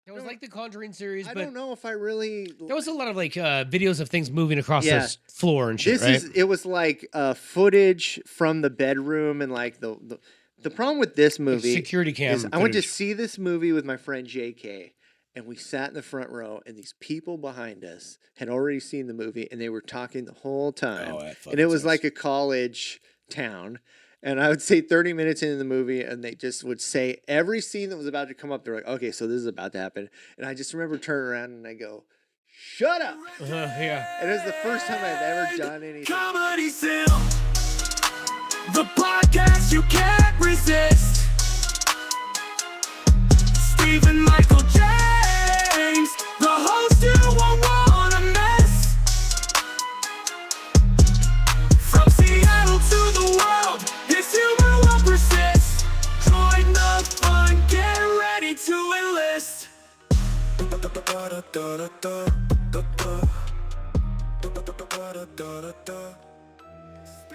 It was like the Conjuring series, I but don't know if I really. there was a lot of like videos of things moving across the floor and shit. It was like footage from the bedroom and like the problem with this movie like security cam. is I went to see this movie with my friend JK. And we sat in the front row, and these people behind us had already seen the movie, and they were talking the whole time. And it was like a college town. And I would say 30 minutes into the movie, and they just would say every scene that was about to come up. They're like, okay, so this is about to happen. And I just remember turning around, and I go, shut up. Yeah. And it was the first time I've ever done anything. Comedy Simp, the podcast you can't resist. Stephen Michael James, the host you won't wanna miss. From Seattle to the world, his humor will persist. Join the fun, get ready to enlist.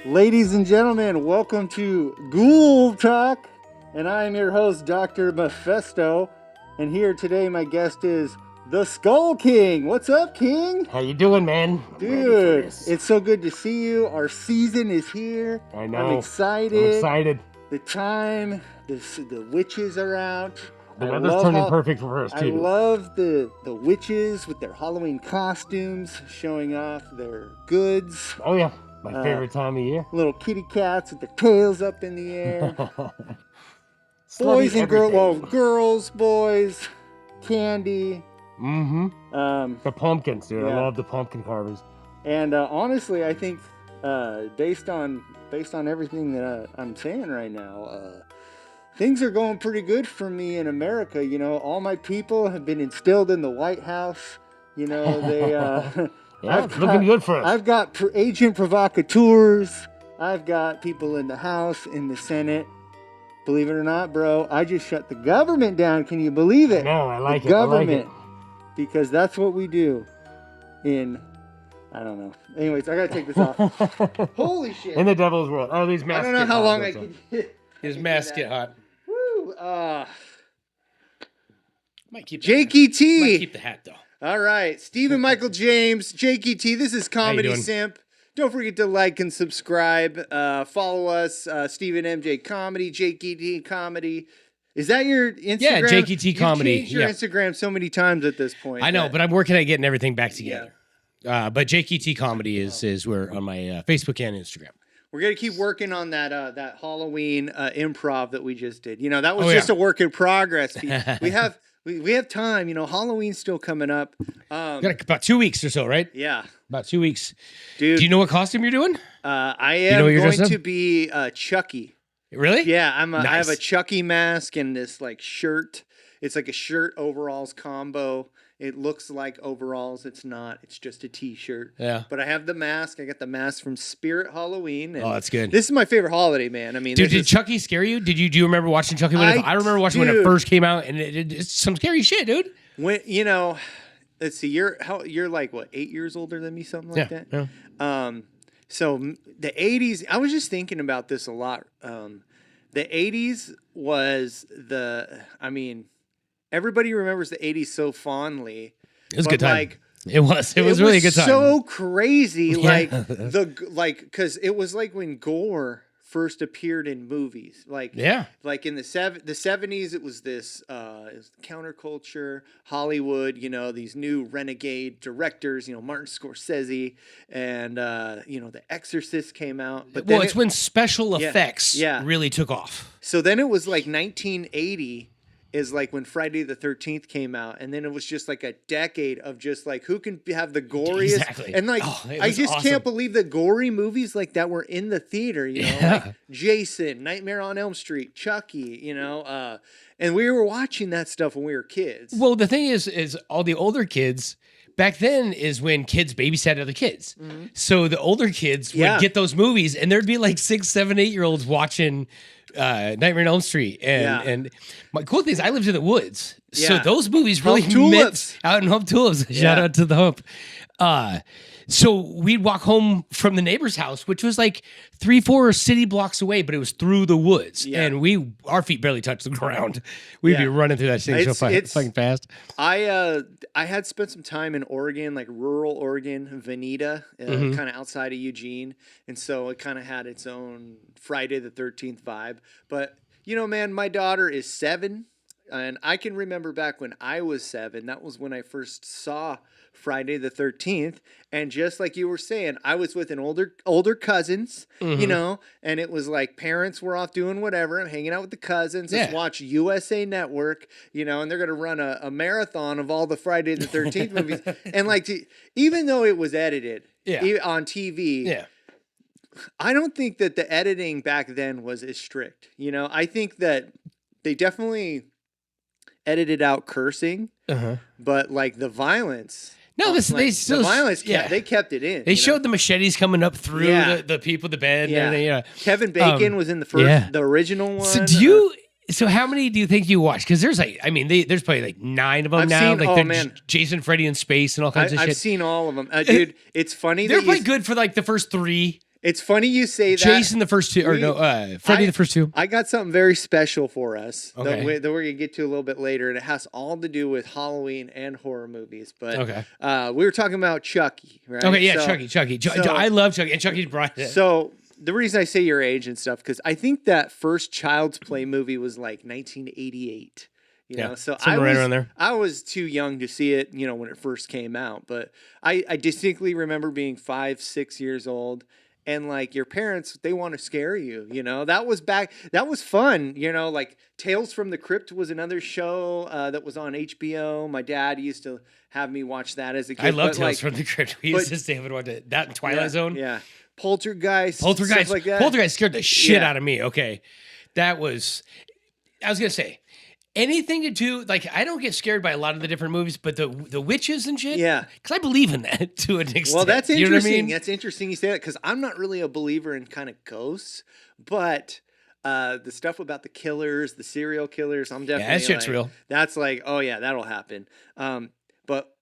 Ladies and gentlemen, welcome to Ghoul Talk. And I am your host, Dr. Mephisto. And here today, my guest is the Skull King. What's up, King? How you doing, man? Dude, it's so good to see you. Our season is here. I know. I'm excited. I'm excited. The witches are out. The weather's turning perfect for us, too. I love the witches with their Halloween costumes showing off their goods. Oh, yeah. My favorite time of year. Little kitty cats with their tails up in the air. Boys and girls, well, girls, boys, candy. Mm-hmm. The pumpkins, dude. Yeah. I love the pumpkin carvings. And honestly, I think based on everything that I'm saying right now, things are going pretty good for me in America. You know, all my people have been instilled in the White House. You know, they. Yeah, it's looking good for us. I've got agent provocateurs. I've got people in the House, in the Senate. Believe it or not, bro, I just shut the government down. Can you believe it? No, I like the it. government, I like it. Because that's what we do. I don't know. Anyways, I gotta take this off. Holy shit! In the devil's world. Oh, these masks. I don't know how long I can. His masks get hot. Woo! Might keep Jakey T. Might keep the hat though. All right, Stephen Michael James, Jakey T. This is Comedy doing? Simp. Don't forget to like and subscribe. Follow us, Stephen MJ Comedy, Jakey T Comedy. Is that your Instagram? Yeah, Jakey T Comedy. You've changed your Instagram so many times at this point. I know, but I'm working at getting everything back together. Yeah. But Jakey T Comedy is where on my Facebook and Instagram. We're gonna keep working on that Halloween improv that we just did. You know, that was just a work in progress. We have time. You know, Halloween's still coming up. Got about 2 weeks or so, right? Yeah. About 2 weeks. Dude. Do you know what costume you're doing? I am going to be Chucky. Really? Yeah, I have a Nice. Chucky mask and this like shirt. It's like a shirt overalls combo. It looks like overalls. It's not. It's just a t-shirt. Yeah. But I have the mask. I got the mask from Spirit Halloween. And Oh, that's good. This is my favorite holiday, man. I mean, Dude, did Chucky scare you? Do you remember watching Chucky? I remember watching when it first came out, and it's some scary shit, dude. When let's see, you're like what, 8 years older than me, something like that. Yeah. So the 80s, I was just thinking about this a lot. The 80s was everybody remembers the 80s so fondly. It was a good time. Like, it was really a good time. So crazy, Yeah. because it was like when gore first appeared in movies, like in the 70s, it was this counterculture, Hollywood, these new renegade directors, Martin Scorsese, and The Exorcist came out. But it's when special effects really took off. So then it was like 1980 is like when Friday the 13th came out, and then it was just like a decade of just like who can have the goriest. Exactly. And like I just can't believe the gory movies like that were in the theater, like Jason, Nightmare on Elm Street, Chucky, and we were watching that stuff when we were kids. Well, the thing is all the older kids back then is when kids babysat other kids. Mm-hmm. So the older kids would get those movies, and there'd be like 6, 7, 8 year olds watching Nightmare on Elm Street, and my cool thing is I lived in the woods, so those movies really meant out in Hump Tulips. Shout out to the Hump. So we'd walk home from the neighbor's house, which was like 3-4 city blocks away, but it was through the woods, and our feet barely touched the ground. We'd be running through that thing so fucking fast. I had spent some time in Oregon, like rural Oregon, Veneta, kind of outside of Eugene, and so it kind of had its own Friday the 13th vibe. But you know, man, my daughter is 7, and I can remember back when I was 7. That was when I first saw Friday the 13th, and just like you were saying, I was with an older cousins, you know, and it was like parents were off doing whatever. I'm hanging out with the cousins. Let's watch USA Network, you know, and they're gonna run a marathon of all the Friday the 13th movies, and like even though it was edited on TV, I don't think that the editing back then was as strict. You know, I think that they definitely edited out cursing, but like the violence. No, they still the violence. They kept it in. They showed the machetes coming up through the people, the bed. And everything, Kevin Bacon was in the first, the original one. So So how many do you think you watched? Because there's like, I mean, there's probably like 9 of them now. Like Jason, Freddy in space and all kinds of shit. I've seen all of them, dude. It's funny. They're probably good for like the first 3. It's funny you say that. Jason the first 2, Freddy the first 2. I got something very special for us that we're going to get to a little bit later, and it has all to do with Halloween and horror movies. But we were talking about Chucky, right? Okay, yeah, Chucky. I love Chucky, and Chucky's bright. So the reason I say your age and stuff, because I think that first Child's Play movie was like 1988. You know, so I was too young to see it, you know, when it first came out. But I distinctly remember being 5, 6 years old. And like your parents, they want to scare you, you know, that was fun. You know, like Tales from the Crypt was another show that was on HBO. My dad used to have me watch that as a kid. I love Tales from the Crypt. We used to stay and watch that in Twilight Zone. Yeah. Poltergeist. Stuff like that. Poltergeist scared the shit out of me. Okay. I was going to say, anything to do, like, I don't get scared by a lot of the different movies, but the witches and shit, because I believe in that to an extent. Well, that's interesting. You know what I mean? That's interesting you say that, because I'm not really a believer in kind of ghosts, but the stuff about the killers, the serial killers, I'm definitely that shit's real. That's like, oh yeah, that'll happen. But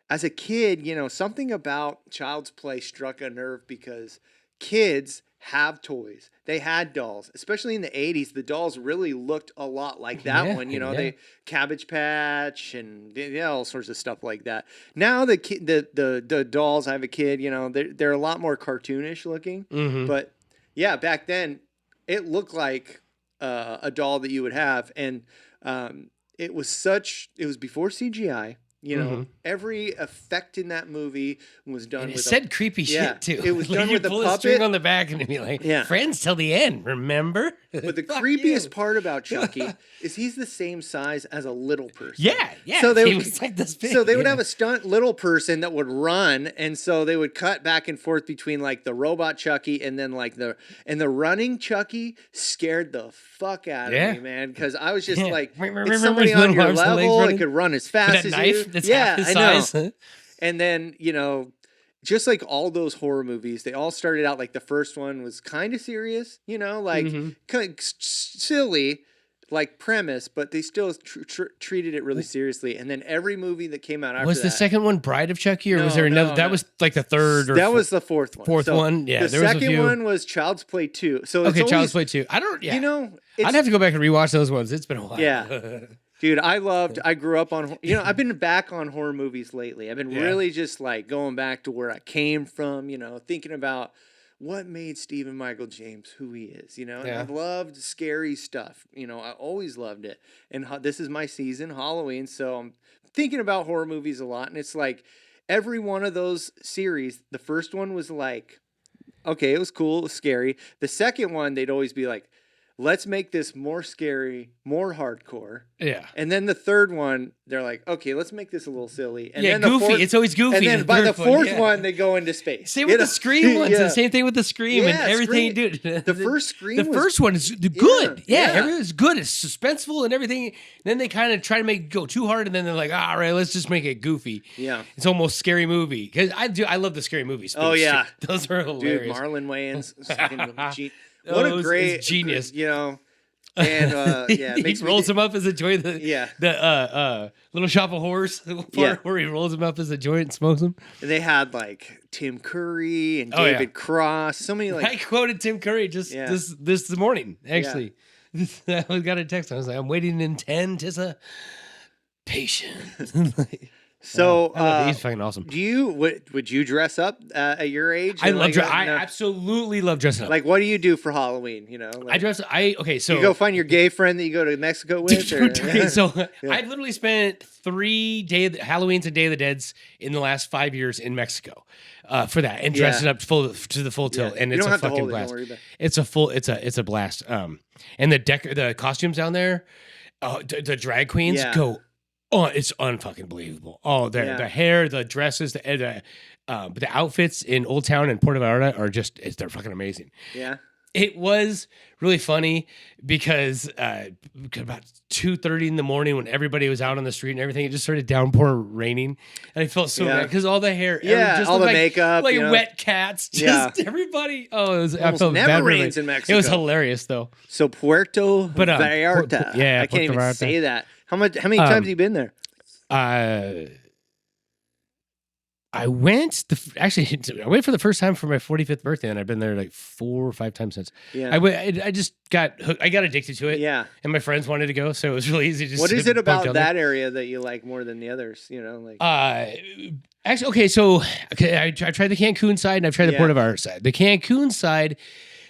as a kid, you know, something about Child's Play struck a nerve because kids have toys. They had dolls, especially in the 80s. The dolls really looked a lot like that one. You know, they Cabbage Patch and all sorts of stuff like that. Now the dolls. I have a kid. You know, they're a lot more cartoonish looking. Mm-hmm. But yeah, back then it looked like a doll that you would have, and it was before CGI. You know, every effect in that movie was done with. It said creepy shit too. It was done with a puppet. A string on the back and it'd be like, friends till the end, remember? But the creepiest part about Chucky is he's the same size as a little person. Yeah. So he was like this big. So they would have a stunt little person that would run, and so they would cut back and forth between like the robot Chucky and then like the running Chucky scared the fuck out of me, man, because I was just like, it's somebody on your level that could run as fast as you. That's half his size. I know. And then, you know, just like all those horror movies, they all started out like the first one was kind of serious, you know, like kind of silly, like premise, but they still treated it really seriously. And then every movie that came out after was the second one Bride of Chucky, or was there another? That was like the third or that was the fourth one. Fourth one, yeah. The second one was Child's Play 2. So okay, Child's Play 2. I don't, you know, I'd have to go back and rewatch those ones. It's been a while. Yeah. Dude, I grew up on, you know, I've been back on horror movies lately. I've been really just like going back to where I came from, you know, thinking about what made Stephen Michael James who he is, you know. And I've loved scary stuff, you know, I always loved it. And this is my season, Halloween, so I'm thinking about horror movies a lot. And it's like every one of those series, the first one was like, okay, it was cool, it was scary. The second one, they'd always be like, let's make this more scary, more hardcore. Yeah. And then the third one, they're like, okay, let's make this a little silly. And then goofy. It's always goofy. And then by the fourth one, they go into space. Same with the Scream ones. The same thing with the Scream and everything. Dude, the first Scream the first one is good. Yeah, everything's good. It's suspenseful and everything. Then they kind of try to make it go too hard, and then they're like, all right, let's just make it goofy. Yeah. It's almost scary movie. Because I love the scary movies. Oh, yeah. Those are hilarious. Dude, Marlon Wayans. What a great genius. You know, And yeah, it he rolls him up as a joint. The Little Shop of Horrors part where he rolls him up as a joint and smokes him. And they had like Tim Curry and David Cross. So many like I quoted Tim Curry just this morning actually. I got a text. I was like, I'm waiting in 10 to patient. So he's fucking awesome. Would you dress up at your age? I love I absolutely love dressing up. Like, what do you do for Halloween? You know, like, so you go find your gay friend that you go to Mexico with. I've literally spent 3 Halloweens and Day of the Deads in the last 5 years in Mexico for that and dressing up to the full tilt, and it's a fucking blast. It's a blast. And the costumes down there, the drag queens go. Oh, it's unfucking believable. Oh, the hair, the dresses, the outfits in Old Town and Puerto Vallarta are they're fucking amazing. Yeah. It was really funny because about 2:30 in the morning when everybody was out on the street and everything, it just started downpouring, raining. And I felt so bad because all the hair, all the makeup. Like wet cats, everybody. Oh, I felt never bad rains in Mexico. It was hilarious though. So Puerto Vallarta. I can't even Vallarta. say that. How many times have you been there? I went I went for the first time for my 45th birthday, and I've been there like 4 or 5 times since. Yeah, I just got hooked. I got addicted to it. Yeah, and my friends wanted to go, so it was really easy. What is it about that area that you like more than the others? You know, like actually, I tried the Cancun side, and I've tried the Puerto Vallarta side. The Cancun side.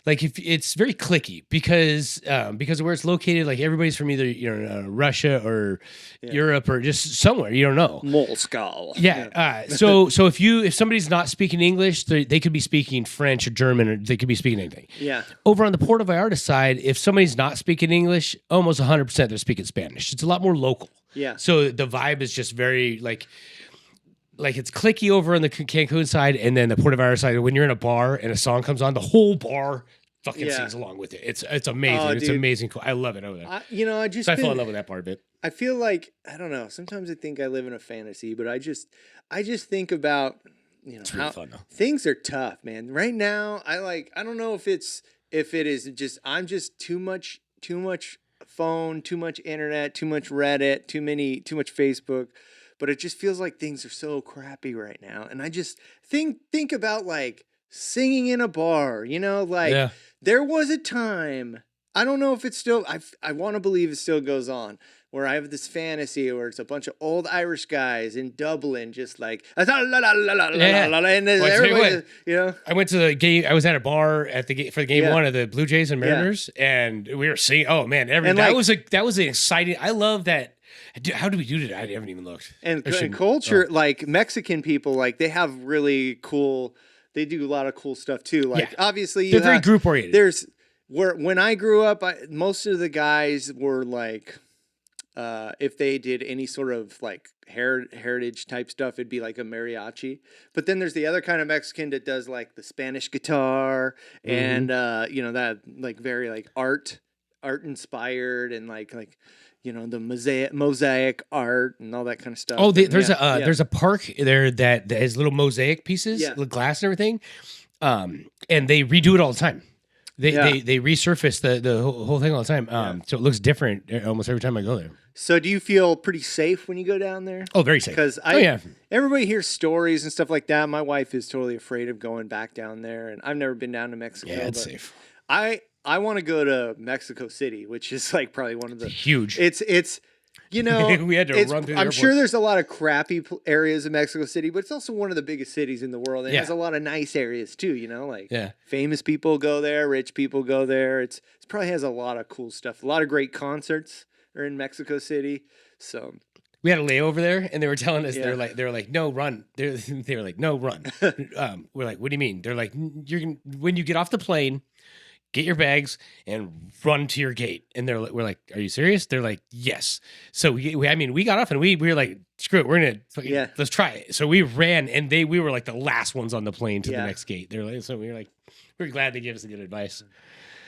Like if it's very cliquey because of where it's located, like everybody's from either Russia or Europe or just somewhere you don't know. Moscow. Yeah. So if somebody's not speaking English, they could be speaking French or German, or they could be speaking anything. Yeah. Over on the Puerto Vallarta side, if somebody's not speaking English, almost 100% they're speaking Spanish. It's a lot more local. Yeah. So the vibe is just very like it's clicky over on the Cancun side, and then the Puerto Vallarta side. When you're in a bar and a song comes on, the whole bar fucking sings along with it. It's amazing. Oh, it's amazing. Cool. I love it over there. I fell in love with that part a bit. I feel like I don't know. Sometimes I think I live in a fantasy, but I just think about it's really fun though. Things are tough, man. Right now, I don't know if it is just I'm just too much phone, too much internet, too much Reddit, too much Facebook. But it just feels like things are so crappy right now. And I just think about like singing in a bar, there was a time, I don't know if it's still, I want to believe it still goes on, where I have this fantasy where it's a bunch of old Irish guys in Dublin, just like, and everybody, I went to the game, I was at a bar for the game 1 of the Blue Jays and Mariners, and we were singing, oh man, that was an exciting, I love that. How do we do that? I haven't even looked. And culture, like Mexican people, like they have really cool. They do a lot of cool stuff too. Like obviously, they're very group oriented. When I grew up, most of the guys were like, if they did any sort of like heritage type stuff, it'd be like a mariachi. But then there's the other kind of Mexican that does like the Spanish guitar and that like very like art inspired and like. The mosaic art and all that kind of stuff. Oh, there's a park there that has little mosaic pieces, with glass and everything, and they redo it all the time. They resurface the whole thing all the time, so it looks different almost every time I go there. So do you feel pretty safe when you go down there? Oh, very safe. Because everybody hears stories and stuff like that. My wife is totally afraid of going back down there, and I've never been down to Mexico. Yeah, it's safe. I want to go to Mexico City, which is like probably one of the huge. It's we had to run through. I'm sure there's a lot of crappy areas of Mexico City, but it's also one of the biggest cities in the world. It has a lot of nice areas too. Famous people go there, rich people go there. It probably has a lot of cool stuff. A lot of great concerts are in Mexico City. So we had a layover there, and they were telling us they were like no run. They were like no run. We're like, what do you mean? They're like when you get off the plane. Get your bags and run to your gate. And we're like, are you serious? They're like, yes. So we got off and we were like, screw it. We're going to, let's try it. So we ran and we were like the last ones on the plane to the next gate. They're like, so we we're glad they gave us the good advice.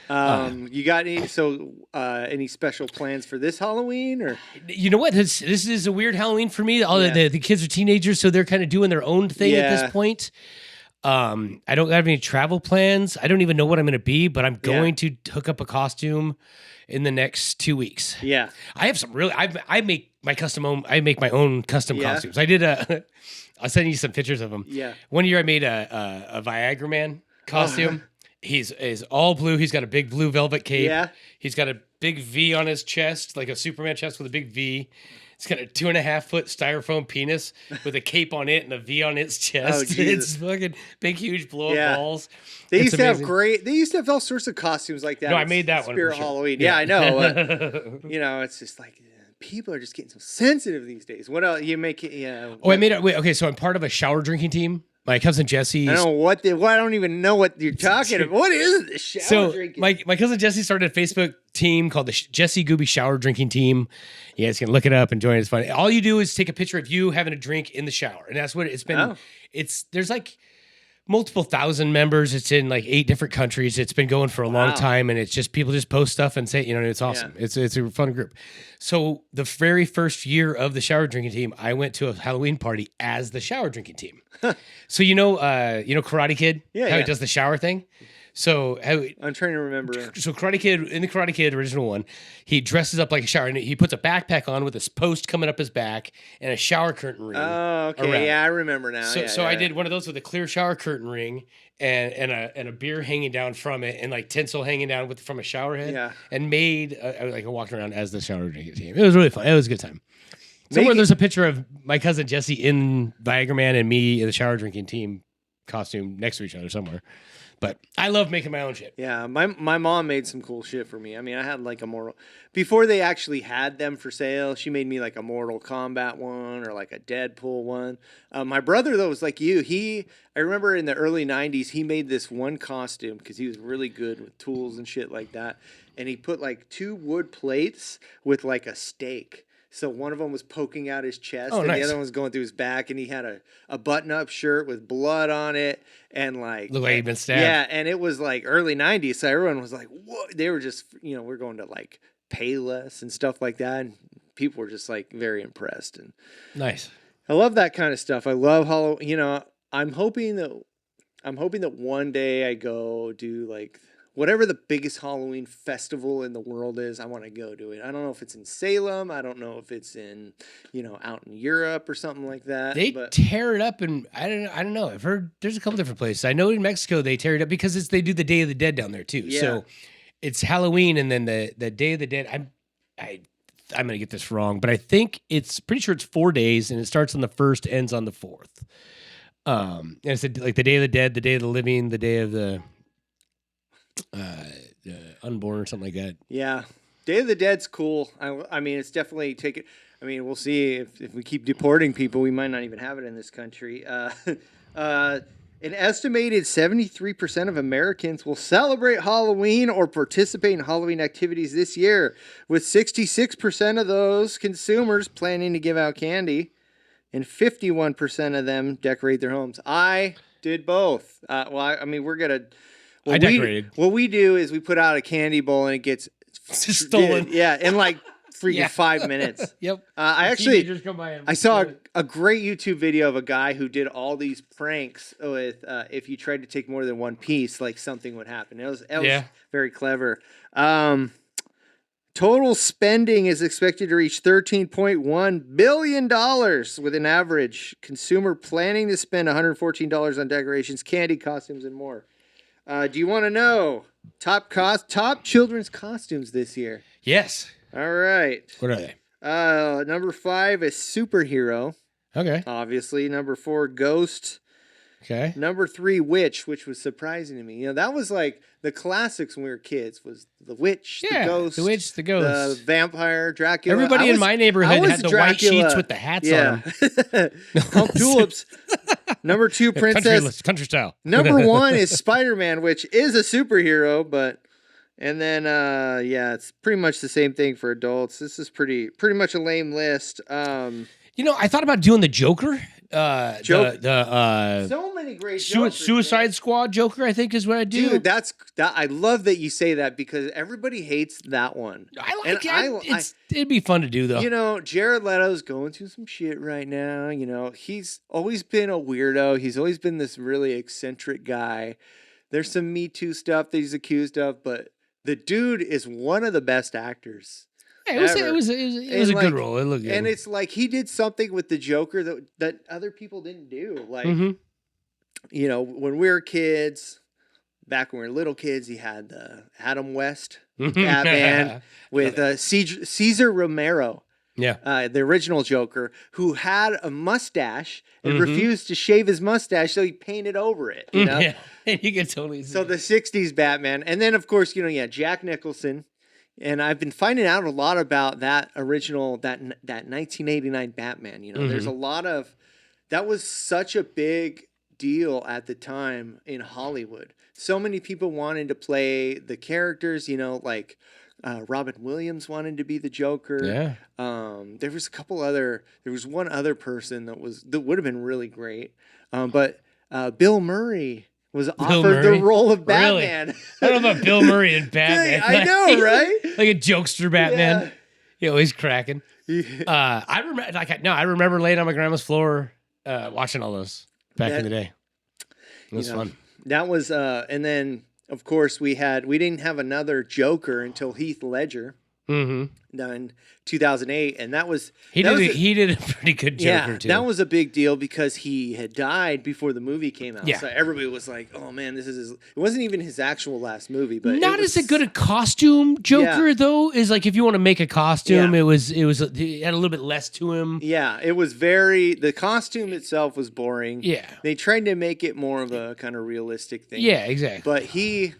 You got any special plans for this Halloween or? You know what? This is a weird Halloween for me. All the kids are teenagers, so they're kind of doing their own thing at this point. I don't have any travel plans. I don't even know what I'm going to be, but I'm going to hook up a costume in the next 2 weeks. Yeah. I have some really, I make my own custom costumes. I did I'll send you some pictures of them. Yeah. One year I made a Viagra Man costume. He's all blue. He's got a big blue velvet cape. Yeah. He's got a big V on his chest, like a Superman chest with a big V. He's got a 2.5-foot styrofoam penis with a cape on it and a V on its chest. It's fucking big, huge blow up balls. They used to have all sorts of costumes like that. No, I made that one. Spirit Halloween. Yeah, I know. You know, it's just like people are just getting so sensitive these days. What else you make? Yeah. Oh, I made it. Wait, okay, so I'm part of a shower drinking team. My cousin Jesse. I don't know I don't even know what you're talking about. What is this shower drinking? My cousin Jesse started a Facebook team called the Jesse Gooby Shower Drinking Team. You guys can look it up and join it. It's fun. All you do is take a picture of you having a drink in the shower. And that's what it's been. Oh. There's like multiple thousand members. It's in like 8 different countries. It's been going for a long time. And it's just people just post stuff and say, it's awesome. Yeah. It's a fun group. So the very first year of the shower drinking team, I went to a Halloween party as the shower drinking team. So Karate Kid? Yeah. How he does the shower thing? So I'm trying to remember. So Karate Kid, in the Karate Kid original one, he dresses up like a shower and he puts a backpack on with this post coming up his back and a shower curtain ring. Oh, okay. Around. Yeah, I remember now. So I did one of those with a clear shower curtain ring and a beer hanging down from it and like tinsel hanging down from a shower head. Yeah. And made I walked around as the shower drinking team. It was really fun. It was a good time. Somewhere there's a picture of my cousin Jesse in Viagra Man and me in the shower drinking team costume next to each other somewhere. But I love making my own shit. Yeah, my mom made some cool shit for me. I mean, I had like before they actually had them for sale, she made me like a Mortal Kombat one or like a Deadpool one. My brother, though, was like you. I remember in the early 90s, he made this one costume because he was really good with tools and shit like that. And he put like 2 wood plates with like a stake. So one of them was poking out his chest, and the other one was going through his back, and he had a button-up shirt with blood on it, and like looked like he'd been stabbed. Yeah, and it was like early '90s, so everyone was like, "What?" They were just, we're going to like Payless and stuff like that, and people were just like very impressed. And nice. I love that kind of stuff. I love Halloween. I'm hoping that one day I go do like whatever the biggest Halloween festival in the world is, I want to go to it. I don't know if it's in Salem. I don't know if it's in, out in Europe or something like that. They tear it up, and I don't know. I've heard there's a couple different places. I know in Mexico they tear it up because they do the Day of the Dead down there too. Yeah. So it's Halloween, and then the Day of the Dead. I'm gonna get this wrong, but I think pretty sure it's 4 days, and it starts on the 1st, ends on the 4th. And it's like the Day of the Dead, the Day of the Living, the Day of the unborn or something like that. Yeah, Day of the Dead's cool. I mean, it's definitely we'll see if we keep deporting people, we might not even have it in this country. An estimated 73% of Americans will celebrate Halloween or participate in Halloween activities this year, with 66% of those consumers planning to give out candy, and 51% of them decorate their homes. I did both. We're gonna. I decorated. What we do is we put out a candy bowl and it gets stolen. Yeah, in like freaking 5 minutes. Yep. I saw a great YouTube video of a guy who did all these pranks with if you tried to take more than one piece, like something would happen. It was very clever. Total spending is expected to reach $13.1 billion, with an average consumer planning to spend $114 on decorations, candy, costumes, and more. Do you want to know top children's costumes this year? Yes. All right. What are they? Number 5 is superhero. Okay. Obviously. Number 4, ghost. Okay. Number 3, witch, which was surprising to me. That was like the classics when we were kids. Was the witch, the ghost, the ghost, the vampire, Dracula. Everybody in my neighborhood had the white sheets with the hats on them. Tulips. Number 2, princess. Country style. Number 1 is Spider-Man, which is a superhero, and then it's pretty much the same thing for adults. This is pretty much a lame list. I thought about doing the Joker So many great Jokers, Suicide man. Squad Joker, I think is what I do. Dude, I love that you say that because everybody hates that one. I like it. It'd be fun to do though. You know, Jared Leto's going through some shit right now. You know, he's always been a weirdo. He's always been this really eccentric guy. There's some Me Too stuff that he's accused of, but the dude is one of the best actors. Yeah, it was a good role. It looked good. And it's like he did something with the Joker that other people didn't do. Like, you know, when we were kids, back when we were little kids, he had the Adam West Batman with Cesar Romero. Yeah. The original Joker, who had a mustache and refused to shave his mustache, so he painted over it. You know? Yeah. You can totally see. So the 60s Batman. And then, of course, you know, Jack Nicholson. And I've been finding out a lot about that original, that 1989 Batman. You know, there's a lot of, that was such a big deal at the time in Hollywood. So many people wanted to play the characters, you know, like Robin Williams wanted to be the Joker. Yeah. There was one other person that would have been really great. But Bill Murray was offered the role of Batman. Really? I don't know about Bill Murray and Batman. I know, right? Like a jokester Batman. Yeah. You know, he's cracking. I remember laying on my grandma's floor watching all those back in the day. It was fun. That was and then of course we didn't have another Joker until Heath Ledger. In 2008, and he did a pretty good Joker too. That was a big deal because he had died before the movie came out. Yeah. So everybody was like, "Oh man, this is it wasn't even his actual last movie." But not as a good a costume Joker though. Is like if you want to make a costume, it had a little bit less to him. Yeah, it was the costume itself was boring. Yeah, they tried to make it more of a kind of realistic thing. Yeah, exactly. But he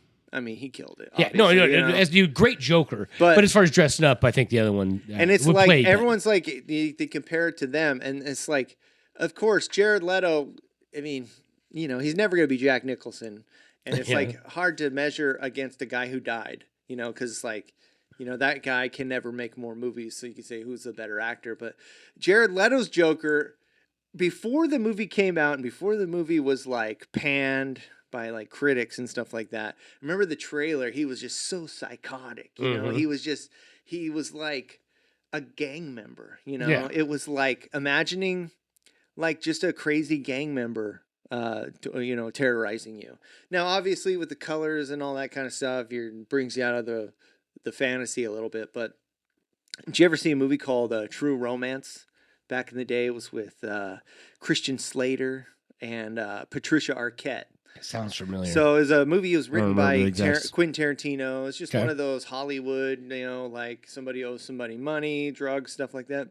killed it. Yeah, no, as you great Joker. But as far as dressing up, I think the other one and it's like everyone's like they compare it to them, and it's like, of course, Jared Leto. I mean, you know, he's never going to be Jack Nicholson, and it's like hard to measure against a guy who died. You know, because it's like, you know, that guy can never make more movies, so you can say who's the better actor. But Jared Leto's Joker, before the movie came out and before the movie was like panned by like critics and stuff like that. Remember the trailer? He was just so psychotic. You know, he was like a gang member. You know, it was like imagining like just a crazy gang member, you know, terrorizing you. Now, obviously, with the colors and all that kind of stuff, it brings you out of the fantasy a little bit. But did you ever see a movie called True Romance? Back in the day, it was with Christian Slater and Patricia Arquette. Sounds familiar. So it was a movie. It was written by Quentin Tarantino. It's just one of those Hollywood, you know, like somebody owes somebody money, drugs, stuff like that.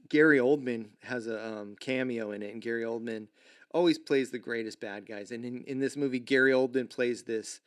Gary Oldman has a cameo in it, and Gary Oldman always plays the greatest bad guys. And in this movie, Gary Oldman plays this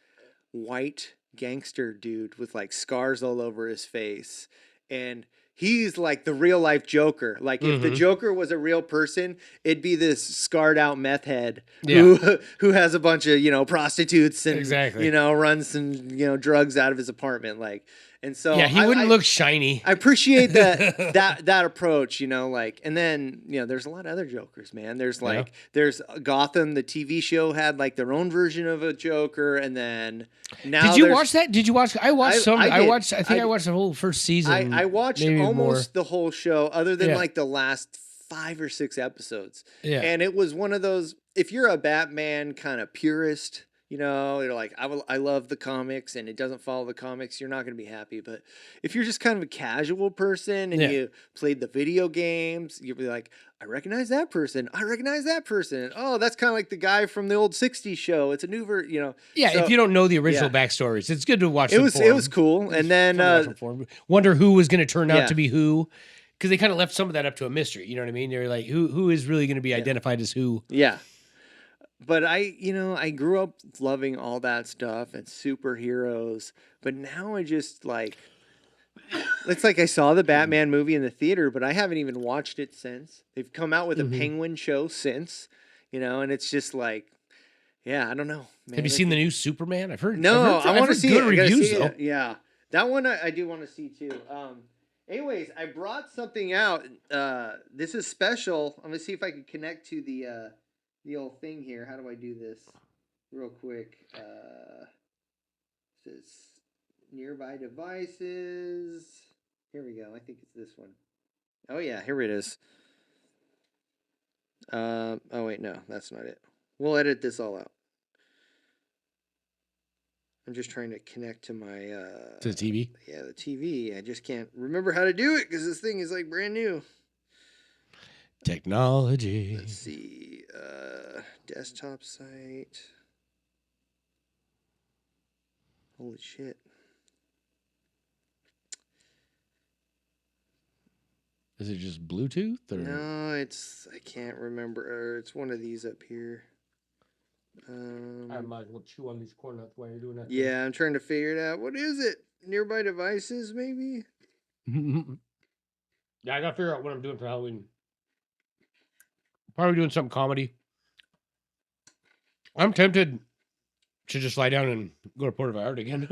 white gangster dude with like scars all over his face, and he's like the real life Joker. Like if the Joker was a real person, it'd be this scarred out meth head who has a bunch of, you know, prostitutes and you know, runs some, you know, drugs out of his apartment. Like, and so he wouldn't look shiny. I appreciate that approach, you know, like, and then, you know, there's a lot of other Jokers, man. There's like, there's Gotham, the TV show had like their own version of a Joker. And then now did you watch that? Did you watch? I watched some. I watched the whole first season. I watched almost the whole show other than like the last 5 or 6 episodes. Yeah. And it was one of those, if you're a Batman kind of purist, you know, you're like, I love the comics and it doesn't follow the comics, you're not going to be happy. But if you're just kind of a casual person and you played the video games, you'll be like, I recognize that person. I recognize that person. Oh, that's kind of like the guy from the old 60s show. It's a new you know. Yeah, so, if you don't know the original backstories, it's good to watch it was cool. And then wonder who was going to turn out to be who. Because they kind of left some of that up to a mystery. You know what I mean? They're like, who is really going to be identified as who? Yeah. But I grew up loving all that stuff and superheroes. But now I just like, it's like I saw the Batman movie in the theater, but I haven't even watched it since. They've come out with a Penguin show since, you know, and it's just like, yeah, I don't know. Man. Have you seen the new Superman? I've heard. No, I want to see good it. reviews though. Yeah, that one I do want to see too. Anyways, I brought something out. This is special. I'm gonna see if I can connect to the old thing here. How do I do this? Real quick. Says nearby devices. Here we go. I think it's this one. Oh yeah, here it is. Oh wait, no, that's not it. We'll edit this all out. I'm just trying to connect to my to the TV. Yeah, the TV. I just can't remember how to do it because this thing is like brand new. Technology. Let's see. Desktop site. Holy shit. Is it just Bluetooth? Or? No, I can't remember. It's one of these up here. I might as well chew on these corn nuts while you're doing that. Yeah, I'm trying to figure it out. What is it? Nearby devices, maybe? Yeah, I gotta figure out what I'm doing for Halloween. Probably doing something comedy. I'm tempted to just lie down and go to Puerto Vallarta again.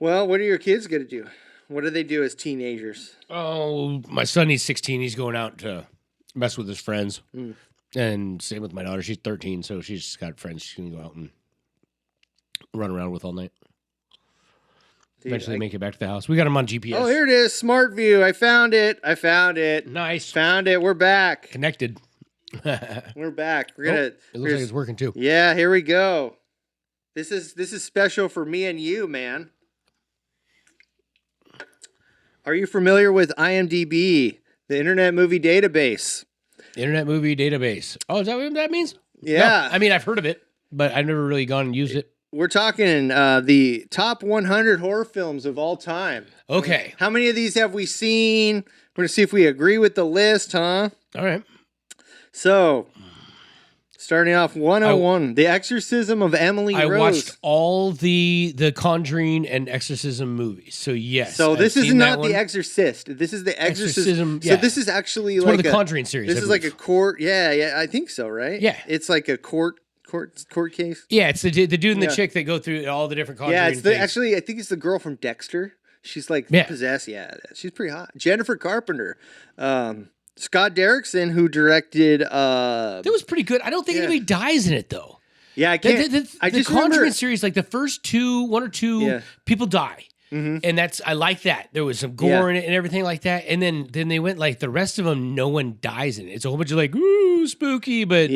Well, what are your kids gonna do? What do they do as teenagers? Oh, my son, he's 16. He's going out to mess with his friends. And same with my daughter. She's 13, so she's got friends she can go out and run around with all night. Dude, eventually make it back to the house. We got him on GPS. Oh, here it is. Smart View. I found it. Nice. Found it. We're back. Connected. We're back. We're gonna. It looks like it's working too. Yeah, here we go. This is special for me and you, man. Are you familiar with IMDb, the Internet Movie Database? Internet Movie Database. Oh, is that what that means? Yeah. No, I mean, I've heard of it, but I've never really gone and used it. We're talking the top 100 horror films of all time. Okay. How many of these have we seen? We're going to see if we agree with the list, huh? All right. So, starting off 101, The Exorcism of Emily Rose. I watched all the Conjuring and Exorcism movies. So, yes. So, this is not The Exorcist. This is The Exorcism. Yeah. So, this is actually it's like one of the Conjuring series. This is like a court. Yeah, I think so, right? Yeah. It's like a court case. Yeah, it's the dude and the chick that go through all the different Conjuring things. Actually, I think it's the girl from Dexter. She's like possessed. Yeah, she's pretty hot. Jennifer Carpenter. Scott Derrickson, who directed. That was pretty good. I don't think anybody dies in it though. Yeah, I can't. The Conjuring series, like the first one or two, people die, and I like that. There was some gore in it and everything like that. And then they went like the rest of them, no one dies in it. It's a whole bunch of like ooh spooky, but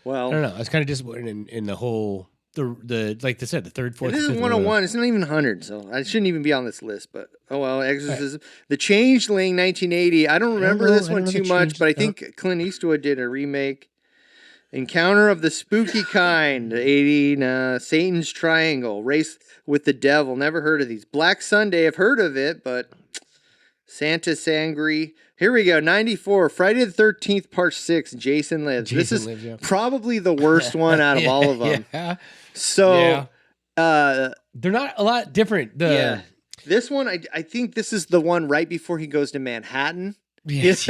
well, I don't know. I was kind of disappointed in the whole the like they said the third, fourth. This is 101. It's not even 100, so I shouldn't even be on this list. But oh well, Exorcism, The Changeling, 1980. I don't remember this one too much, but I think Clint Eastwood did a remake. Encounter of the Spooky Kind, 80. Satan's Triangle, Race with the Devil. Never heard of these. Black Sunday, I've heard of it, but Santa Sangre. Here we go, 94. Friday the 13th, Part 6. Jason Lives. This is probably the worst one out of all of them. Yeah. So, they're not a lot different. This one, I think this is the one right before he goes to Manhattan. Yeah, this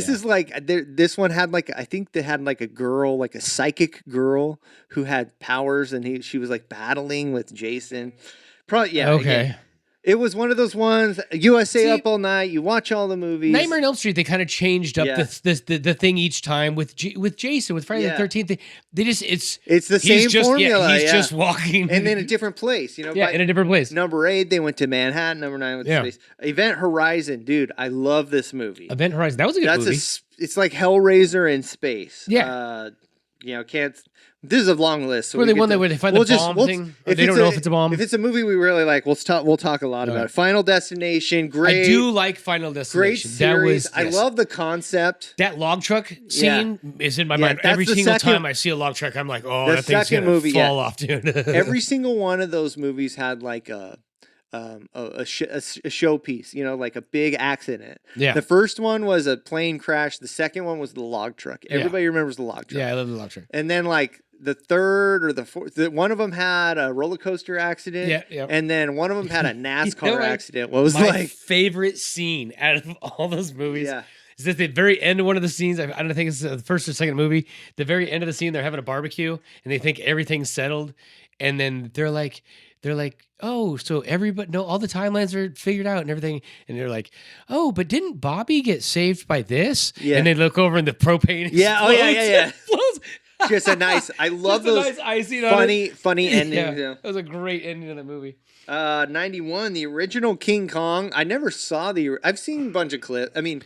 is like this one had like I think they had like a girl, like a psychic girl who had powers, and she was like battling with Jason. Probably okay. Again, it was one of those ones. USA Up All Night. You watch all the movies. Nightmare on Elm Street. They kind of changed up the thing each time with Jason with Friday the 13th. They just it's the same formula. He's just walking, and then a different place. You know, in a different place. Number 8, they went to Manhattan. Number 9 was space. Event Horizon, dude. I love this movie. Event Horizon. That was a good movie. It's like Hellraiser in space. Yeah. Can't. This is a long list. So where they find the bomb thing? They don't know if it's a bomb. If it's a movie we really like, we'll talk a lot about it. Final Destination, great. I do like Final Destination. Great series. I love the concept. That log truck scene is in my mind. Every single time I see a log truck, I'm like, oh, that thing's gonna fall off, dude. Every single one of those movies had like a showpiece, like a big accident. Yeah. The first one was a plane crash. The second one was the log truck. Everybody remembers the log truck. Yeah, I love the log truck. And then like the third or the fourth, one of them had a roller coaster accident. Yeah. And then one of them had a NASCAR accident. What was my favorite scene out of all those movies? Yeah. Is at the very end of one of the scenes, I don't think it's the first or second movie, the very end of the scene, they're having a barbecue and they think everything's settled. And then they're like, they're like, oh, so everybody, no, all the timelines are figured out and everything. And they're like, oh, but didn't Bobby get saved by this? Yeah. And they look over and the propane Yeah. Oh, yeah, yeah, yeah. explodes. Just a nice, I love those nice icing on it. funny endings. Yeah, Yeah. that was a great ending of the movie. 91, the original King Kong. I never saw I've seen a bunch of clips. I mean,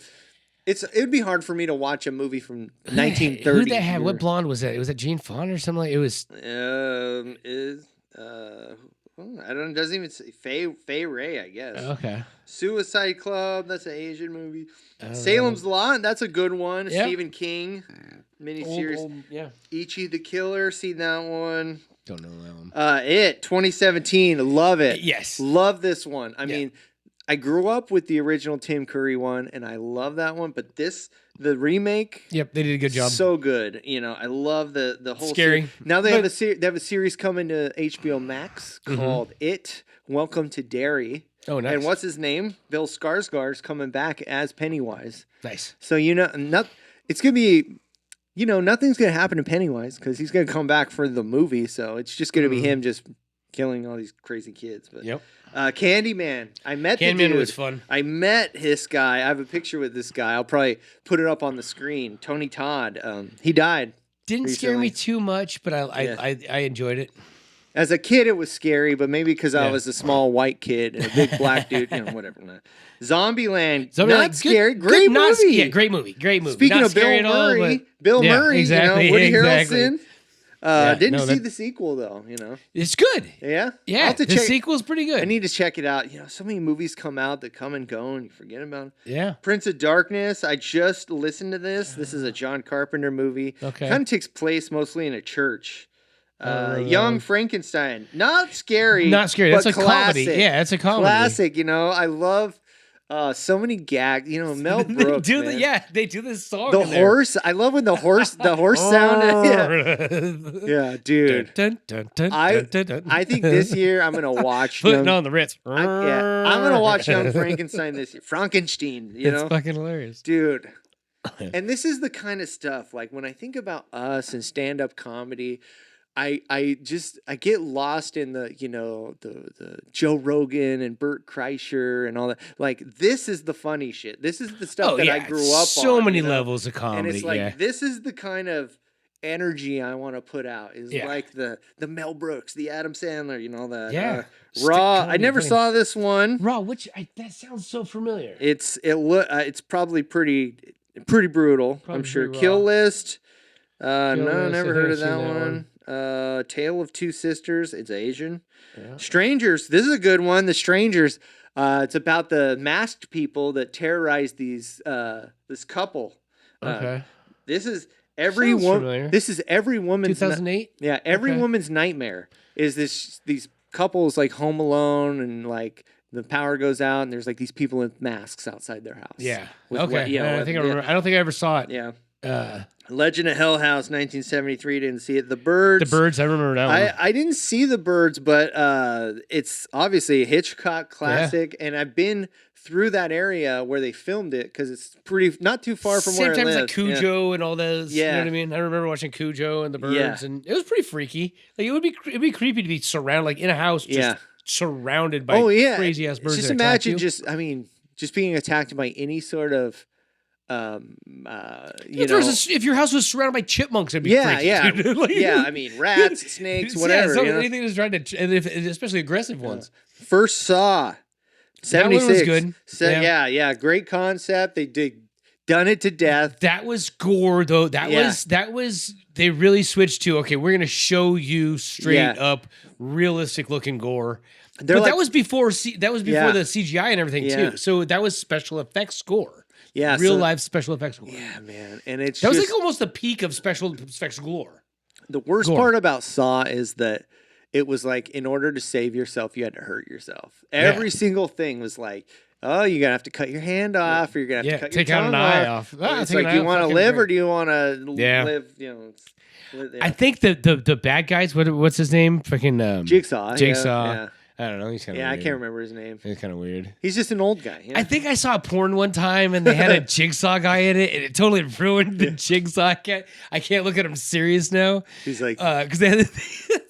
it would be hard for me to watch a movie from 1930. Who that had? What blonde was that? Was that Gene Fonda or something? Like it was. I don't. Doesn't even say Fay Ray. I guess. Okay. Suicide Club. That's an Asian movie. Salem's Lot. That's a good one. Yep. Stephen King miniseries. Yeah. Ichi the Killer. Seen that one. Don't know that one. It 2017. Love it. Yes. Love this one. I mean, I grew up with the original Tim Curry one, and I love that one. But the remake. Yep, they did a good job. So good. You know, I love the whole. Scary. Now they have a series coming to HBO Max called It. Welcome to Derry. Oh, nice. And what's his name? Bill Skarsgård's coming back as Pennywise. Nice. So it's gonna be. Nothing's going to happen to Pennywise because he's going to come back for the movie. So it's just going to be him just killing all these crazy kids. But Candyman. I met the dude. Candyman was fun. I met this guy. I have a picture with this guy. I'll probably put it up on the screen. Tony Todd. He died. Didn't scare me too much, but I enjoyed it. As a kid, it was scary, but maybe because I was a small white kid and a big black dude, whatever. Zombieland, not scary, great movie. Yeah, great movie. Speaking of Bill Murray, Bill Murray, exactly, Woody exactly. Harrelson. Didn't see the sequel though. It's good. Yeah, yeah. I'll have to the sequel's pretty good. I need to check it out. So many movies come out that come and go, and you forget about them. Yeah. Prince of Darkness. I just listened to this. This is a John Carpenter movie. Okay. Kind of takes place mostly in a church. Young Frankenstein, not scary. Not scary. That's a classic. comedy. Yeah, it's a comedy. Classic. I love so many gags. Mel Brooks. They do this song. The horse. I love when the horse sound. Yeah, dude. Dun, dun, dun, I dun, dun, dun. I think this year I'm gonna watch. Putting on the Ritz. I'm gonna watch Young Frankenstein this year. Frankenstein. It's fucking hilarious, dude. And this is the kind of stuff like when I think about us and stand-up comedy. I get lost in the the Joe Rogan and Bert Kreischer and all that. Like this is the funny shit. This is the stuff that I grew up on. So many levels of comedy. And it's like this is the kind of energy I want to put out. Is like the Mel Brooks, the Adam Sandler, all that. Yeah. Raw. I never saw this one. Raw, that sounds so familiar. It's probably pretty brutal. I'm sure. Kill List. No, never heard of that one. Tale of Two Sisters. It's Asian. Yeah. Strangers. This is a good one. The Strangers. It's about the masked people that terrorize this couple. Okay. This is every woman. This is every woman's 2008. Yeah, every woman's nightmare is these couples like home alone and like the power goes out and there's like these people in masks outside their house. Yeah. Okay. I think I remember. I don't think I ever saw it. Yeah. Legend of Hell House, 1973. Didn't see it. The Birds. I remember that one. I didn't see The Birds, but it's obviously a Hitchcock classic, and I've been through that area where they filmed it because it's not too far from where I live. Same time as like Cujo and all those. Yeah. You know what I mean? I remember watching Cujo and The Birds, and it was pretty freaky. Like it'd be creepy to be surrounded like in a house, just surrounded by crazy ass birds. Just imagine, just being attacked by any sort of. If your house was surrounded by chipmunks, it'd be freaky. Yeah. I mean, rats, snakes, whatever. Anything that's trying to, and especially aggressive ones. First Saw, 76. That one was good. Yeah. Great concept. They done it to death. That was gore though. That was. They really switched to we're gonna show you straight up realistic looking gore. That was before. That was before the CGI and everything too. So that was special effects gore. Yeah, real life special effects gore. Yeah, man, and that was like almost the peak of special effects gore. The worst part about Saw is that it was like in order to save yourself, you had to hurt yourself. Every single thing was like, oh, you're gonna have to cut your hand off, or you're gonna have to cut your tongue off. It's like, do you want to live or do you want to live? I think the bad guys. What's his name? Freaking Jigsaw. Jigsaw. I don't know. He's kind of Yeah, weird. I can't remember his name. He's kind of weird. He's just an old guy. I think I saw a porn one time and they had a jigsaw guy in it and it totally ruined the jigsaw. I can't look at him serious now. He's like, because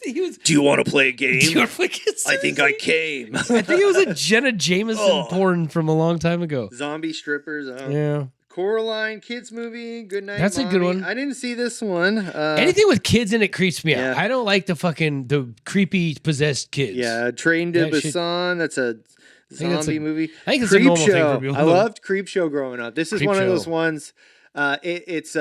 he was. do you want to play a game? Do you want to play a I think I came. I think it was a Jenna Jameson porn from a long time ago. Zombie strippers. Yeah. Coraline kids movie. Good night. That's Mommy. a good one. I didn't see this one. Anything with kids in it creeps me yeah. out. I don't like the creepy possessed kids. Yeah, Train to Busan. That's a zombie movie. I think it's a normal thing for people. I loved Creep Show growing up. This is one of those ones. It's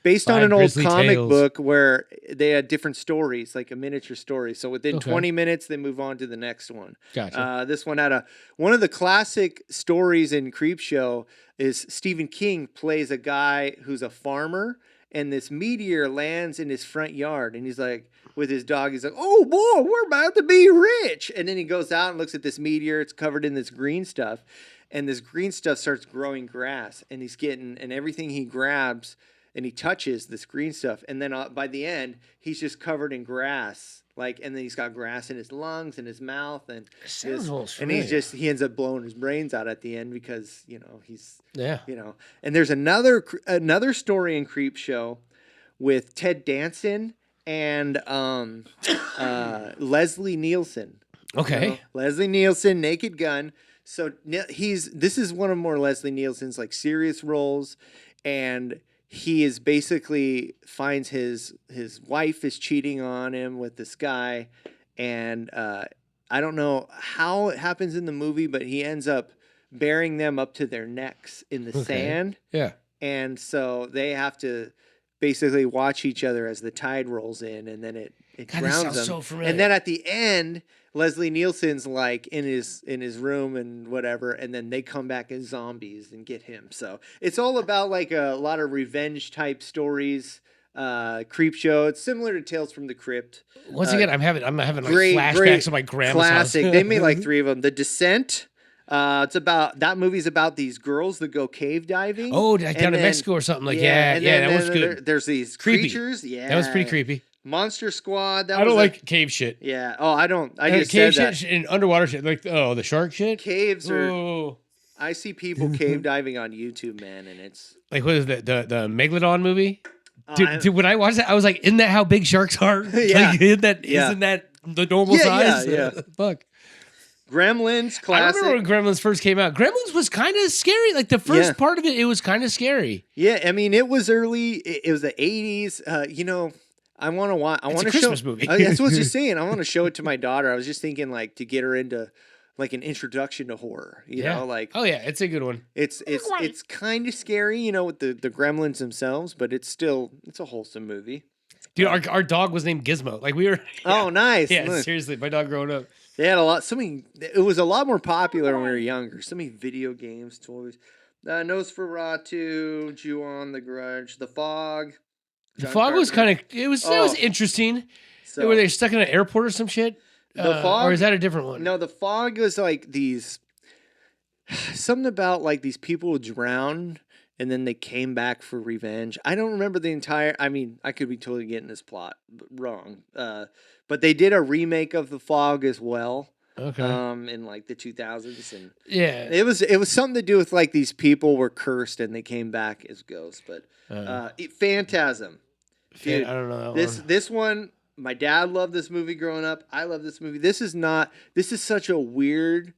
based on an old comic book where they had different stories, like a miniature story. So within 20 minutes, they move on to the next one. Gotcha. This one had one of the classic stories in Creep Show is Stephen King plays a guy who's a farmer, and this meteor lands in his front yard, and he's like, with his dog, he's like, oh boy, we're about to be rich. And then he goes out and looks at this meteor. It's covered in this green stuff, and this green stuff starts growing grass, and and everything he grabs and he touches this green stuff, and then by the end, he's just covered in grass. And then he's got grass in his lungs and his mouth, and he ends up blowing his brains out at the end because And there's another story in Creep Show with Ted Danson and Leslie Nielsen. Okay, Leslie Nielsen, Naked Gun. So this is one of more Leslie Nielsen's like serious roles, and he is basically finds his wife is cheating on him with this guy, and I don't know how it happens in the movie, but he ends up burying them up to their necks in the sand. Yeah. And so they have to basically watch each other as the tide rolls in, and then it drowns them. So familiar. And then at the end, Leslie Nielsen's like in his room and whatever, and then they come back as zombies and get him. So it's all about like a lot of revenge type stories. Creep Show. It's similar to Tales from the Crypt. Once again, I'm having like flashbacks of my grandma's classic. house. They made like 3 of them. The Descent. That movie's about these girls that go cave diving. Oh, down in Mexico or something like that was good. There's these creatures. Yeah, that was pretty creepy. Monster Squad. I don't like cave shit. Yeah. Oh, I don't. I just cave said shit and underwater shit. Like the shark shit. Caves are. Oh. I see people cave diving on YouTube, man, and it's like what is the Megalodon movie? Dude, when I watched that, I was like, "Isn't that how big sharks are? Yeah. Like, isn't that the normal size?" Yeah. Fuck. Gremlins, classic. I remember when Gremlins first came out. Gremlins was kind of scary. Like the first part of it was kind of scary. Yeah, I mean, it was early. It was the 80s. I want to watch. It's a Christmas movie. That's what I was just saying. I want to show it to my daughter. I was just thinking, like, to get her into like an introduction to horror. You know, like it's a good one. It's kind of scary, with the gremlins themselves, but it's a wholesome movie. Dude, our dog was named Gizmo. Like we were. Oh, nice. Yeah, Look. seriously, my dog growing up. They had a lot. It was a lot more popular when we were younger. So many video games, toys. Nosferatu, Ju-on, The Grudge, The Fog. The Fog was kind of. It was interesting. So, were they stuck in an airport or some shit? The Fog, or is that a different one? No, The Fog was like these. Something about like these people drowned and then they came back for revenge. I don't remember the entire. I mean, I could be totally getting this plot wrong. But they did a remake of The Fog as well. Okay. In like the 2000s, and it was something to do with like these people were cursed and they came back as ghosts. But Phantasm, dude, I don't know this one. My dad loved this movie growing up. I love this movie. This is such a weird.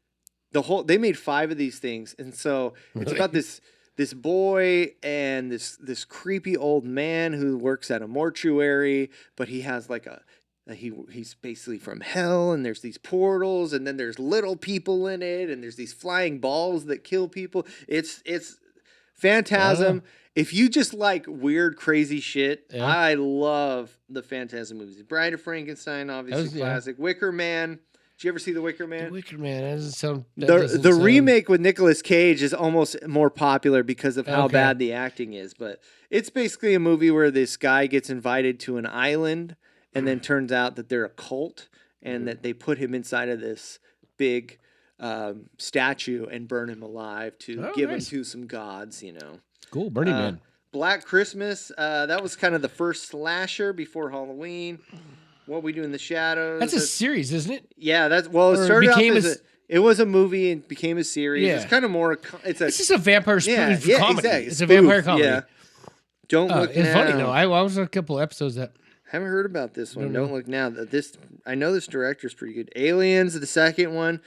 They made 5 of these things, and so it's about this boy and this creepy old man who works at a mortuary, but he has like he's basically from hell, and there's these portals, and then there's little people in it, and there's these flying balls that kill people. It's Phantasm. If you just like weird, crazy shit, I love the Phantasm movies. Bride of Frankenstein, obviously classic. Wicker Man. Did you ever see The Wicker Man? The Wicker Man. That doesn't sound. The remake with Nicolas Cage is almost more popular because of how bad the acting is. But it's basically a movie where this guy gets invited to an island, and then turns out that they're a cult, and that they put him inside of this big statue and burn him alive to give him to some gods. Cool, Burning Man. Black Christmas. That was kind of the first slasher before Halloween. What We Do in the Shadows. That's a series, isn't it? Yeah, it started off as it was a movie and became a series. Yeah. It's kind of more. It's just a vampire comedy. Exactly. It's a vampire comedy. Yeah. Don't Look Now. It's funny though. I watched a couple episodes that. Haven't heard about this one. Don't Look Now. I know this director's pretty good. Aliens, the second one,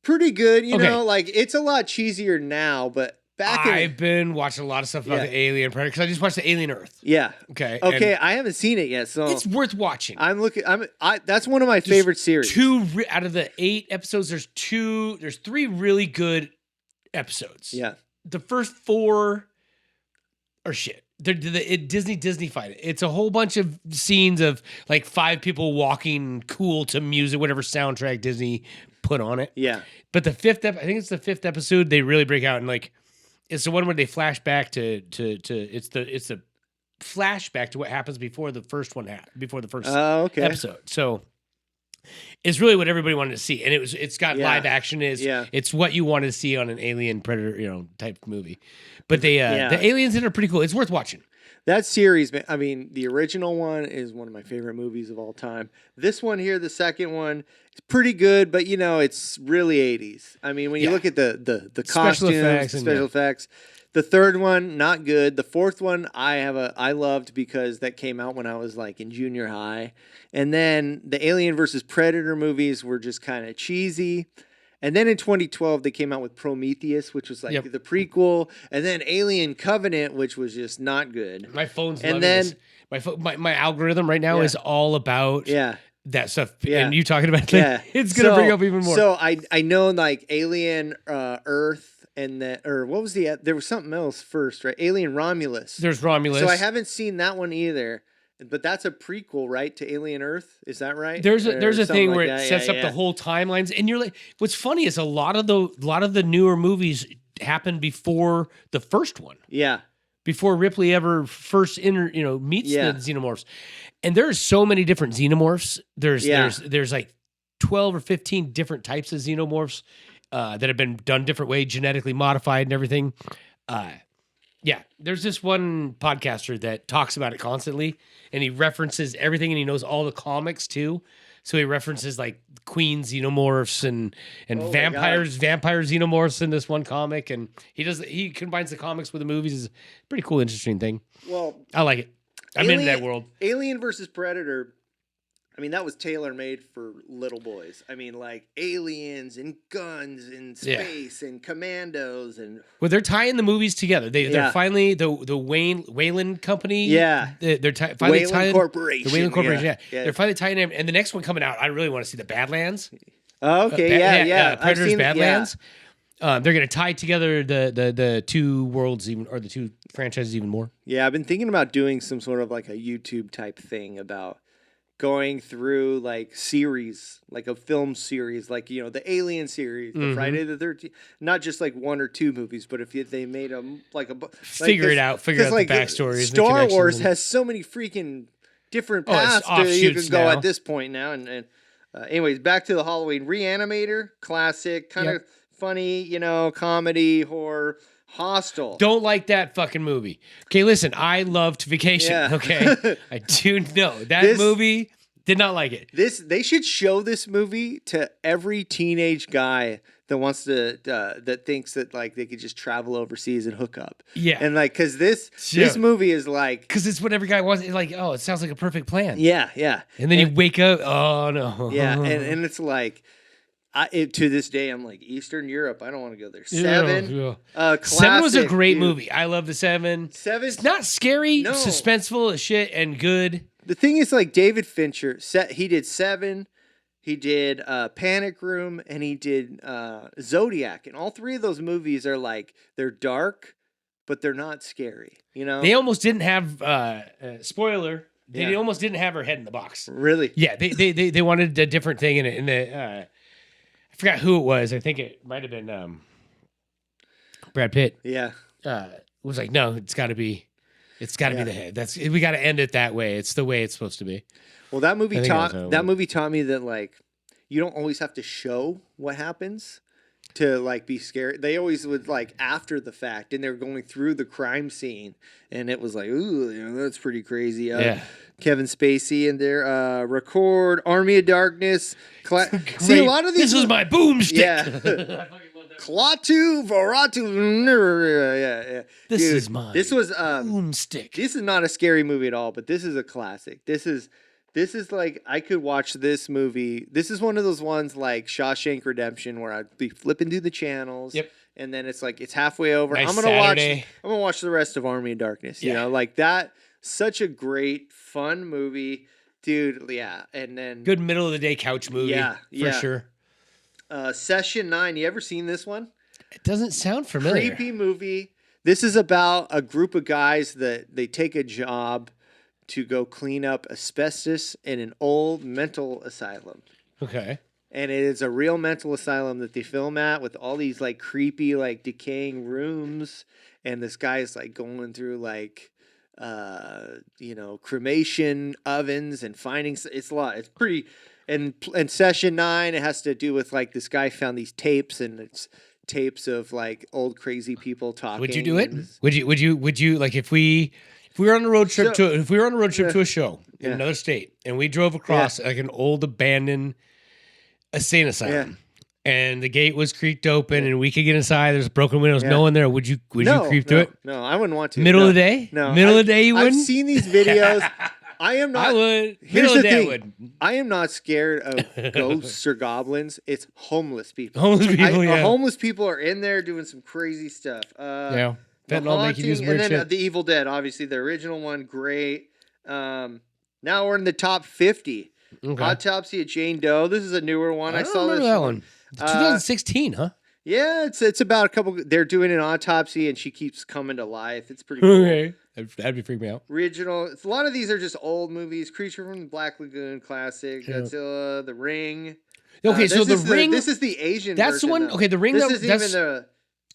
pretty good. You know, like it's a lot cheesier now, but. I've been watching a lot of stuff about the Alien Predator because I just watched the Alien Earth. Yeah. Okay. I haven't seen it yet, so it's worth watching. That's one of my favorite series. Out of the 8 episodes, there's 3 really good episodes. Yeah. The first 4 are shit. Disney fight it. It's a whole bunch of scenes of like 5 people walking cool to music, whatever soundtrack Disney put on it. Yeah. But I think it's the 5th episode. They really break out and like. It's the one where they flash back to it's the flashback to what happens before the first episode. So it's really what everybody wanted to see, and it's got live action. It's what you wanted to see on an Alien Predator type movie. But the aliens in it are pretty cool. It's worth watching. That series, man, I mean, the original one is one of my favorite movies of all time. This one here, the second one, is pretty good, but it's really 80s. I mean, when you look at the costumes, special effects. The third one, not good. The fourth one, I loved because that came out when I was like in junior high. And then the Alien versus Predator movies were just kind of cheesy. And then in 2012, they came out with Prometheus, which was like the prequel, and then Alien Covenant, which was just not good. My phone's loving this. My algorithm right now is all about that stuff. Yeah. And you talking about that, it's going to bring up even more. So I know like Alien Earth and or what was there was something else first, right? Alien Romulus. There's Romulus. So I haven't seen that one either. But that's a prequel, right, to Alien Earth? Is that right? There's a thing like where it sets up the whole timelines, and you're like, what's funny is a lot of the newer movies happened before the first one. Yeah. Before Ripley ever first meets the xenomorphs, and there's so many different xenomorphs. There's like 12 or 15 different types of xenomorphs that have been done different way, genetically modified and everything. Yeah, there's this one podcaster that talks about it constantly, and he references everything, and he knows all the comics too. So he references like Queen xenomorphs and vampire xenomorphs in this one comic, and he combines the comics with the movies. It's a pretty cool, interesting thing. Well, I like it. I'm into that world. Alien versus Predator. I mean, that was tailor-made for little boys. I mean, like aliens and guns and space and commandos and. Well, they're tying the movies together. They're finally the Wayland Company. Yeah, they're finally tying Corporation. The Wayland Corporation. Yeah. They're finally tying them. And the next one coming out, I really want to see the Badlands. Oh, okay, Predators Badlands. They're going to tie together the two worlds or the two franchises even more. Yeah, I've been thinking about doing some sort of like a YouTube type thing about. Going through like series, like a film series, like the Alien series, the Friday the 13th, not just like 1 or 2 movies, but if they made them like a figure out the backstories. Star Wars has so many freaking different paths you can go at this point now. And anyways, back to the Halloween Reanimator, classic, kind of funny, comedy, horror. Hostel. Don't like that fucking movie. Okay, listen, I loved Vacation. Yeah. Okay, I do know that movie. Did not like it. They should show this movie to every teenage guy that wants to that thinks that like they could just travel overseas and hook up. Yeah, and like because this movie is like because it's what every guy wants. It's like it sounds like a perfect plan. Yeah, and then you wake up. Oh no. Yeah, and it's like. To this day, I'm like Eastern Europe. I don't want to go there. Seven, classic, 7 was a great movie. I love the 7. 7, it's not scary, suspenseful as shit, and good. The thing is, like David Fincher, he did 7, he did Panic Room, and he did Zodiac, and all 3 of those movies are like they're dark, but they're not scary. They almost didn't have spoiler. They almost didn't have her head in the box. Really? Yeah. They wanted a different thing in it. In the I forgot who it was. I think it might have been Brad Pitt. Yeah. Was like, no, it's got to be the head. We got to end it that way. It's the way it's supposed to be. Well, that movie taught me that like you don't always have to show what happens. to like be scared. They always would like after the fact, and they're going through the crime scene, and it was like, ooh, that's pretty crazy. Kevin Spacey in there. Record Army of Darkness. See, a lot of these. This is my boomstick. Yeah. Klaatu Voratu. Yeah. This is mine. This was boomstick. This is not a scary movie at all, but this is a classic. This is like I could watch this movie. This is one of those ones like Shawshank Redemption where I'd be flipping through the channels. Yep. And then it's like it's halfway over. Nice I'm gonna watch the rest of Army of Darkness. You know, like that. Such a great, fun movie, dude. Yeah, and then good middle of the day couch movie. For sure. Session 9. You ever seen this one? It doesn't sound familiar. Creepy movie. This is about a group of guys that they take a job to go clean up asbestos in an old mental asylum. Okay. And it is a real mental asylum that they film at with all these like creepy, like decaying rooms. And this guy is like going through like, cremation ovens and finding. It's a lot. It's pretty. And Session 9, it has to do with like this guy found these tapes, and it's tapes of like old crazy people talking. Would you do it? Would you like if we were on a road trip to a show in another state and we drove across like an old abandoned insane asylum and the gate was creaked open and we could get inside, there's broken windows, no one there, would you creep through it? No, I wouldn't want to. Middle of the day? No. Middle of the day you wouldn't? I've seen these videos. I am not. I would. Here's the thing. I am not scared of ghosts or goblins. It's homeless people. Homeless people are in there doing some crazy stuff. Fentanyl make you do some weird shit. The Evil Dead, obviously the original one, great. Now we're in the top 50. Okay. Autopsy of Jane Doe. This is a newer one. I saw this that one. 2016, huh? Yeah, it's about a couple. They're doing an autopsy and she keeps coming to life. It's pretty cool. Okay. That'd be freak me out. Original. A lot of these are just old movies. Creature from the Black Lagoon, classic. Godzilla, The Ring. Okay, so The Ring. This is the Asian. That's version, the one. though. Okay, The Ring. This isn't even the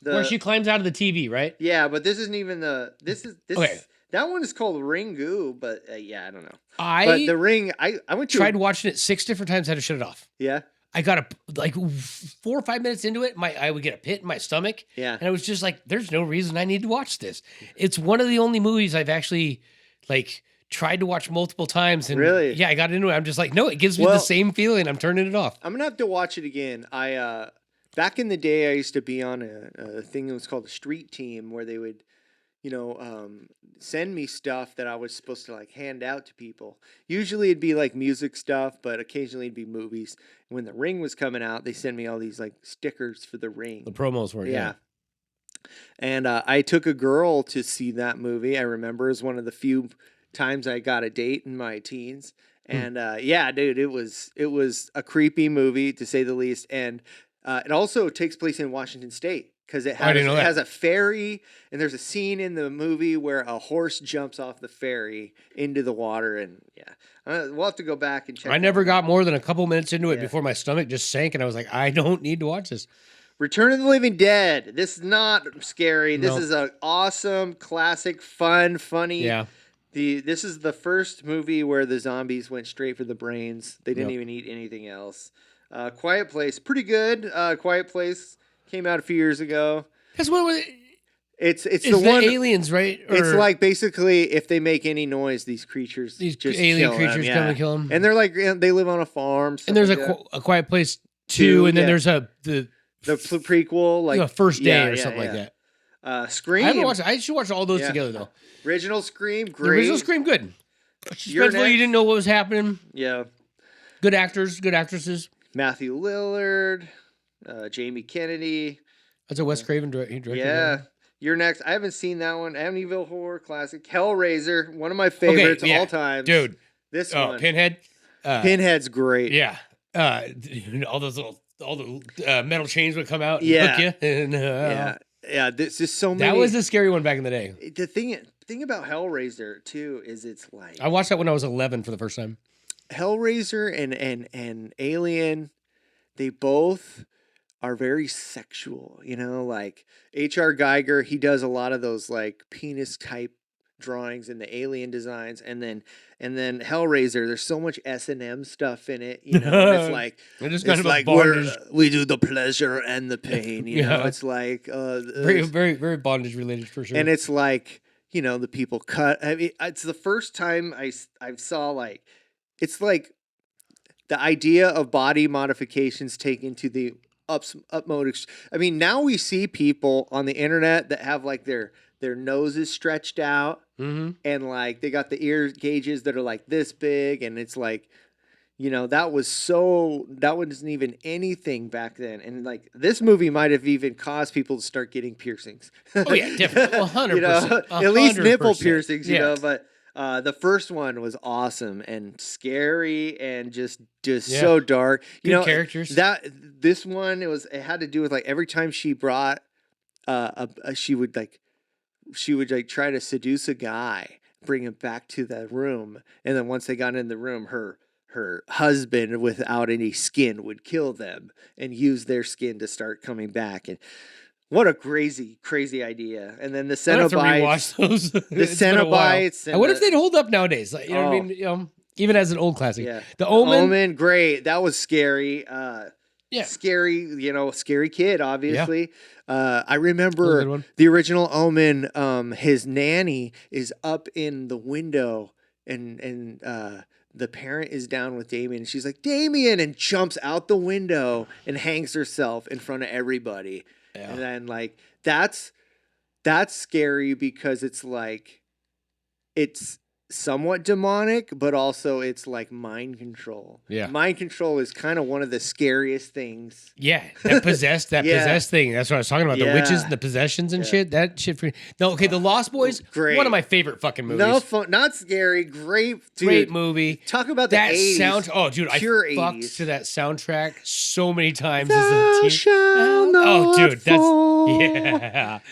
where she climbs out of the TV, right? Yeah, but this isn't even the. This is okay. That one is called Ringu, but I don't know. But The Ring. I went to tried watching it 6 different times. Had to shut it off. Yeah. I got 4 or 5 minutes into it, I would get a pit in my stomach. Yeah. And I was just like, there's no reason I need to watch this. It's one of the only movies I've actually like tried to watch multiple times. And really? Yeah, I got into it. I'm just like, no, it gives me the same feeling. I'm turning it off. I'm gonna have to watch it again. Back in the day I used to be on a thing that was called a street team where they would send me stuff that I was supposed to like hand out to people. Usually it'd be like music stuff, but occasionally it'd be movies. When The Ring was coming out, they sent me all these like stickers for The Ring. The promos were, yeah. And I took a girl to see that movie. I remember it was one of the few times I got a date in my teens. And dude, it was a creepy movie to say the least. And it also takes place in Washington State. Because it has a ferry, and there's a scene in the movie where a horse jumps off the ferry into the water, and we'll have to go back and check. I never got more than a couple minutes into it before my stomach just sank, and I was like, I don't need to watch this. Return of the Living Dead. This is not scary. This is an awesome, classic, funny. Yeah. This is the first movie where the zombies went straight for the brains. They didn't even eat anything else. Quiet Place, pretty good. Quiet Place. Came out a few years ago. That's what it's the one aliens, right? It's like basically if they make any noise, these creatures, just alien creatures come and kill them. And they're like they live on a farm. And there's a Quiet Place 2, and then there's the prequel, like First Day or something like that. Scream. I haven't watched. I should watch all those together though. Original Scream, great. The original Scream, good. Respectfully, you didn't know what was happening. Yeah. Good actors, good actresses. Matthew Lillard. Jamie Kennedy. That's a Wes Craven director. Yeah. You're Next. I haven't seen that one. Amityville Horror Classic. Hellraiser. One of my favorites all time. Dude. This one. Pinhead. Pinhead's great. Yeah. All the metal chains would come out and hook you. And, yeah. This is so many. That was a scary one back in the day. The thing about Hellraiser too is it's like I watched that when I was 11 for the first time. Hellraiser and Alien, they both are very sexual, like H.R. Geiger, he does a lot of those like penis type drawings and the alien designs, and then Hellraiser. There's so much S&M stuff in it, you know. And it's like we do the pleasure and the pain, you know. It's like very very very bondage related for sure. And it's like, you know, the people cut. I mean, it's the first time I saw like, it's like the idea of body modifications taken to the utmost. I mean, now we see people on the internet that have like their noses stretched out, and like they got the ear gauges that are like this big, and it's like, you know, that wasn't even anything back then. And like this movie might have even caused people to start getting piercings. Oh yeah, definitely, 100%. You know, at least nipple piercings, you know. But the first one was awesome and scary and just so dark. You know, characters. This one, it had to do with like every time she brought she would try to seduce a guy, bring him back to the room, and then once they got in the room, her husband without any skin would kill them and use their skin to start coming back. And what a crazy idea. And then the Cenobites. Those. The Cenobites. I wonder if they'd hold up nowadays. Like, you know what I mean? You know, even as an old classic. Yeah. The Omen. Great. That was scary. Scary, you know, scary kid, obviously. Yeah. I remember the original Omen, his nanny is up in the window and the parent is down with Damien, and she's like, Damien, and jumps out the window and hangs herself in front of everybody. Yeah. And then like that's scary because it's like it's somewhat demonic, but also it's like mind control. Yeah. Mind control is kind of one of the scariest things. Yeah. That possessed thing. That's what I was talking about. The witches and the possessions and shit. That shit The Lost Boys, great. One of my favorite fucking movies. No fun, not scary. Great, dude. Great movie. Talk about that 80s. Sound. Oh, dude, pure I 80s. fucked to that soundtrack so many times as a teen. Oh, dude, that's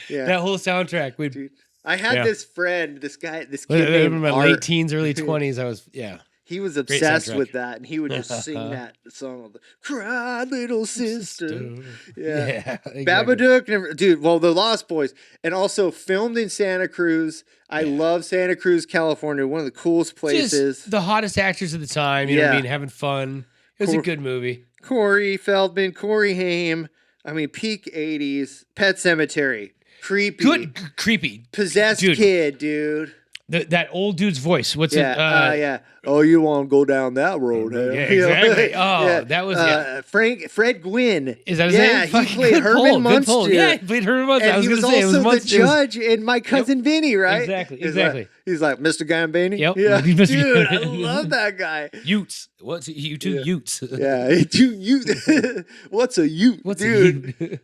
that whole soundtrack. Dude. I had this friend, this kid in my Art. late teens, early 20s. He was obsessed with that, and he would just sing that song, "Cry, Little Sister." Yeah. Exactly. Babadook, dude. Well, The Lost Boys, and also filmed in Santa Cruz. I love Santa Cruz, California. One of the coolest places. Just the hottest actors of the time. You know what I mean? Having fun. It was a good movie. Corey Feldman, Corey Haim. I mean, peak '80s. Pet Sematary. Creepy. Possessed kid, dude. That old dude's voice. What's it? Oh, you want to go down that road? Huh? Yeah, exactly. That was Fred Gwynn. Is that his name? Yeah, he played Herman Munster. Yeah, he played Herman Munster. And he was also the judge in My Cousin Vinny, right? Exactly. He's like, Mr. Gambini? Yep. Yeah. Dude, I love that guy. Utes. What's you two Utes? Yeah, what's a Ute? What's dude? A Ute?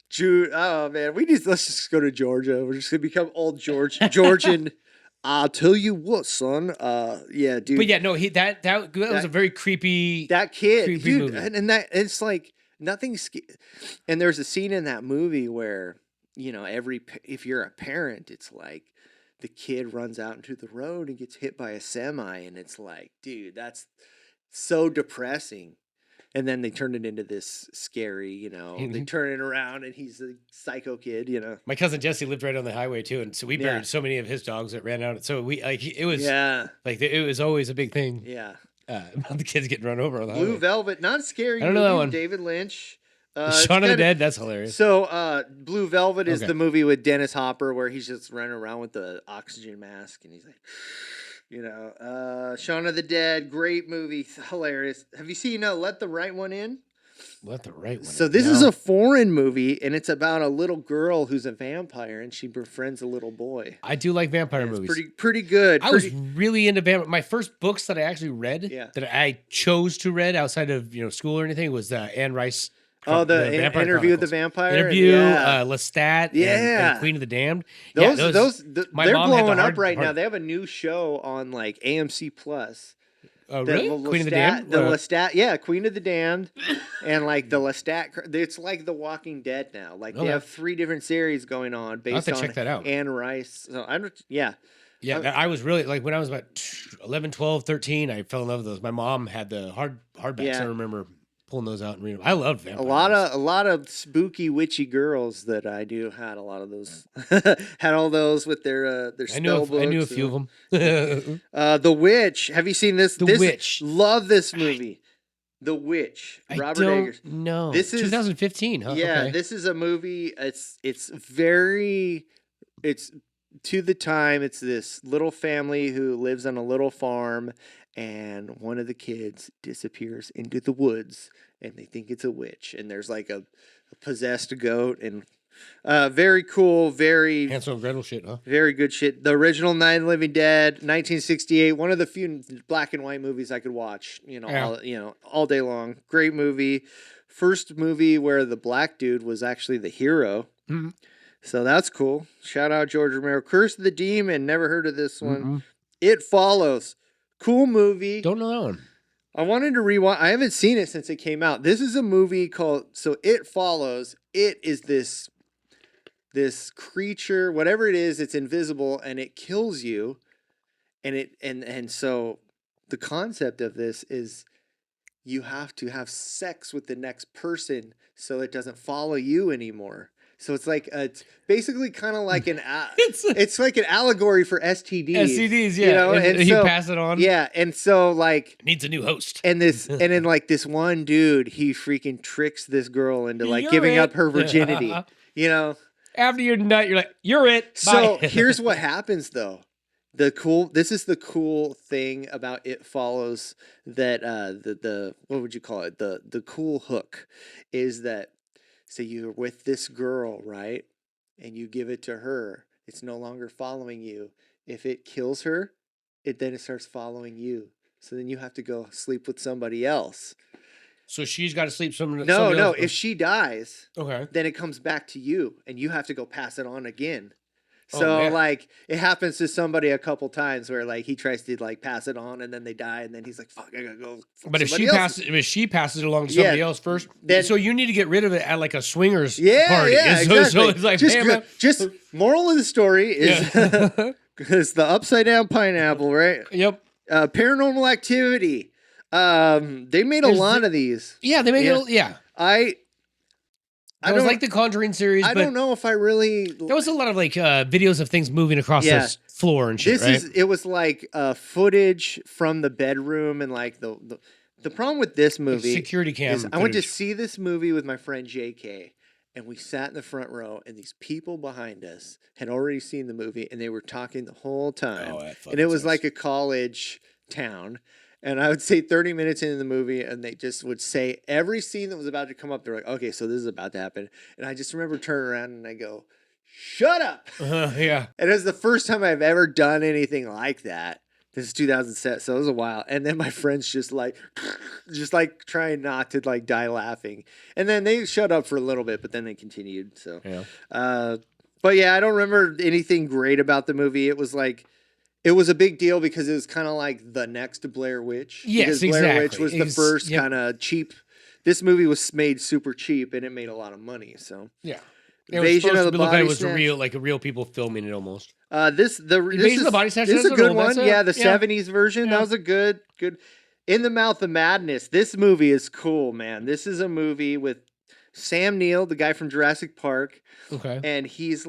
Jude, oh man, let's just go to Georgia. We're just gonna become old Georgian. I'll tell you what, son. Yeah, dude. But yeah, no, that was a very creepy. That kid, creepy dude, movie. and that it's like nothing. And there's a scene in that movie where, you know, if you're a parent, it's like the kid runs out into the road and gets hit by a semi, and it's like, dude, that's so depressing. And then they turned it into this scary, you know, they turn it around and he's a psycho kid, you know. My cousin Jesse lived right on the highway too. And so we buried so many of his dogs that ran out. So it was always a big thing. Yeah. About the kids getting run over on the Blue highway. Velvet, not scary. I don't know that one. David Lynch. Shaun of the Dead, that's hilarious. So Blue Velvet is the movie with Dennis Hopper where he's just running around with the oxygen mask and he's like, you know, Shaun of the Dead, great movie, hilarious. Have you seen Let the Right One In? Let the Right One In. So this is a foreign movie, and it's about a little girl who's a vampire, and she befriends a little boy. I do like vampire movies. Pretty good. I was really into vampire. My first books that I actually read, that I chose to read outside of school or anything, was Anne Rice. The Interview with the Vampire. Lestat, and Queen of the Damned. They're blowing up right now. They have a new show on like AMC Plus. Oh, really? Queen of the Damned? The Lestat, Queen of the Damned, and like the Lestat. It's like The Walking Dead now. Like they have 3 different series going on based on check that out. Anne Rice. So I was really like when I was about 11, 12, 13. I fell in love with those. My mom had the hardbacks. I remember pulling those out and reading them. I love vampires. A lot of spooky witchy girls that I knew had a lot of those. Had all those with their spell books. I knew a few of them. The Witch. Have you seen this? The Witch. Love this movie. The Witch. Robert Eggers. No. This is 2015, huh? Yeah, Okay. this is a movie. It's to the time. It's this little family who lives on a little farm, and one of the kids disappears into the woods, and they think it's a witch, and there's like a possessed goat, and very cool, very Hansel and Gretel shit, huh? very good shit. The original Night of the Living Dead, 1968, one of the few black and white movies I could watch, all day long. Great movie. First movie where the black dude was actually the hero. Mm-hmm. So that's cool. Shout out George Romero. Curse of the Demon. Never heard of this one. Mm-hmm. It Follows. Cool movie. Don't know that one. I wanted to rewatch. I haven't seen it since it came out. This is a movie called It Follows. It is this creature, whatever it is, it's invisible and it kills you. And so the concept of this is you have to have sex with the next person so it doesn't follow you anymore. So it's like it's basically kind of like it's like an allegory for STDs. STDs, yeah. And you pass it on. Yeah, and so like needs a new host. And then like this one dude, he freaking tricks this girl into like giving up her virginity. After you're nut, you're like, you're it. So here's what happens though. This is the cool thing about It Follows, that the what would you call it? The cool hook is that, so you're with this girl, right? And you give it to her. It's no longer following you. If it kills her, then it starts following you. So then you have to go sleep with somebody else. So she's got to sleep somebody No. else? If she dies, okay, then it comes back to you, and you have to go pass it on again. So like it happens to somebody a couple times where like he tries to like pass it on and then they die and then he's like, fuck, I gotta go. But if she passes it along to somebody else first, then, so you need to get rid of it at like a swingers party. Yeah, exactly. So it's like just moral of the story is it's the upside down pineapple, right? Yep. Paranormal Activity. They made a lot of these. Yeah, they made I was like the Conjuring series. I don't know if I really. There was a lot of like videos of things moving across the floor and shit. It was like footage from the bedroom and like the problem with this movie. Like security cam. I went to see this movie with my friend JK, and we sat in the front row, and these people behind us had already seen the movie, and they were talking the whole time, and it was like a college town. And I would say 30 minutes into the movie, and they just would say every scene that was about to come up. They're like, okay, so this is about to happen. And I just remember turning around and I go, shut up. Yeah. And it was the first time I've ever done anything like that. This is 2007, so it was a while. And then my friends just like trying not to like die laughing. And then they shut up for a little bit, but then they continued. So, but yeah, I don't remember anything great about the movie. It was like, it was a big deal because it was kind of like the next Blair Witch. Yes, because Blair Witch was the first kind of cheap. This movie was made super cheap and it made a lot of money. So Invasion of the Body Snatch. It was real people filming it almost. Invasion of the Body Snatch. This is a good one. The 70s version. Yeah. That was a good. In the Mouth of Madness. This movie is cool, man. This is a movie with Sam Neill, the guy from Jurassic Park. Okay, and he's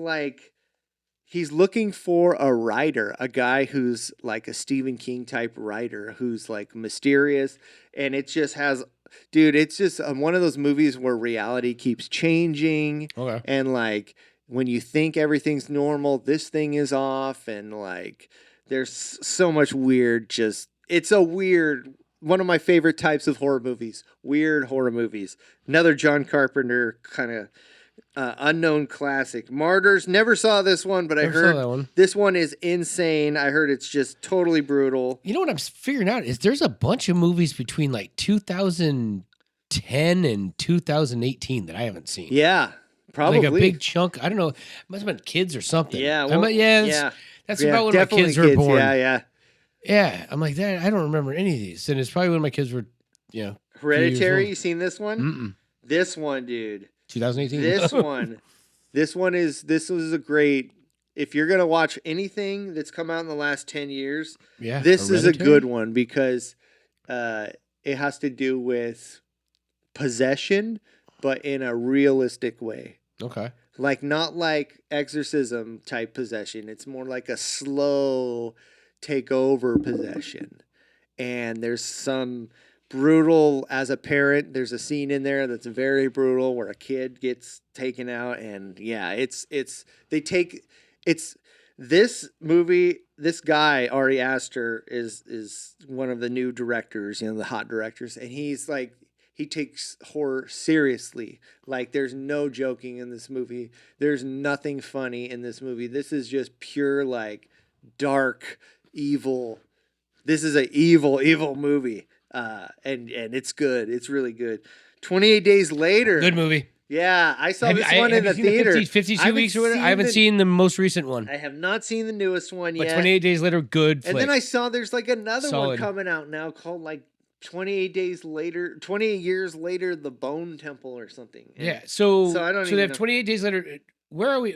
looking for a writer, a guy who's like a Stephen King type writer who's like mysterious. And it just has, dude, it's just one of those movies where reality keeps changing. Okay. And like when you think everything's normal, this thing is off. And like there's so much weird, it's a weird, one of my favorite types of horror movies, weird horror movies. Another John Carpenter kind of unknown classic. Martyrs. Never saw this one, but I heard this one is insane. I heard it's just totally brutal. You know what I'm figuring out is there's a bunch of movies between like 2010 and 2018 that I haven't seen. Yeah, probably like a big chunk. I don't know. It must have been kids or something. Yeah, that's about when my kids were born. Yeah. I'm like that. I don't remember any of these, and it's probably when my kids were, Hereditary. You seen this one? Mm-mm. This one, dude. 2018. This was a great. If you're gonna watch anything that's come out in the last 10 years, this is a good one because it has to do with possession, but in a realistic way. Okay. Like not like exorcism type possession. It's more like a slow takeover possession. And there's some brutal as a parent. There's a scene in there that's very brutal where a kid gets taken out, and yeah, it's this movie. This guy Ari Aster is one of the new directors, the hot directors, and he's like he takes horror seriously. Like there's no joking in this movie. There's nothing funny in this movie. This is just pure like dark evil. This is an evil movie, and it's good. It's really good. 28 Days Later. Good movie. Yeah, I saw this one in the theater. 52 weeks or whatever? I haven't seen the most recent one. I have not seen the newest one yet. But 28 Days Later, good flick. And then I saw there's like another one coming out now called like 28 Days Later, 28 Years Later, The Bone Temple or something. And yeah, so I don't so they have 28 Days Later. Where are we?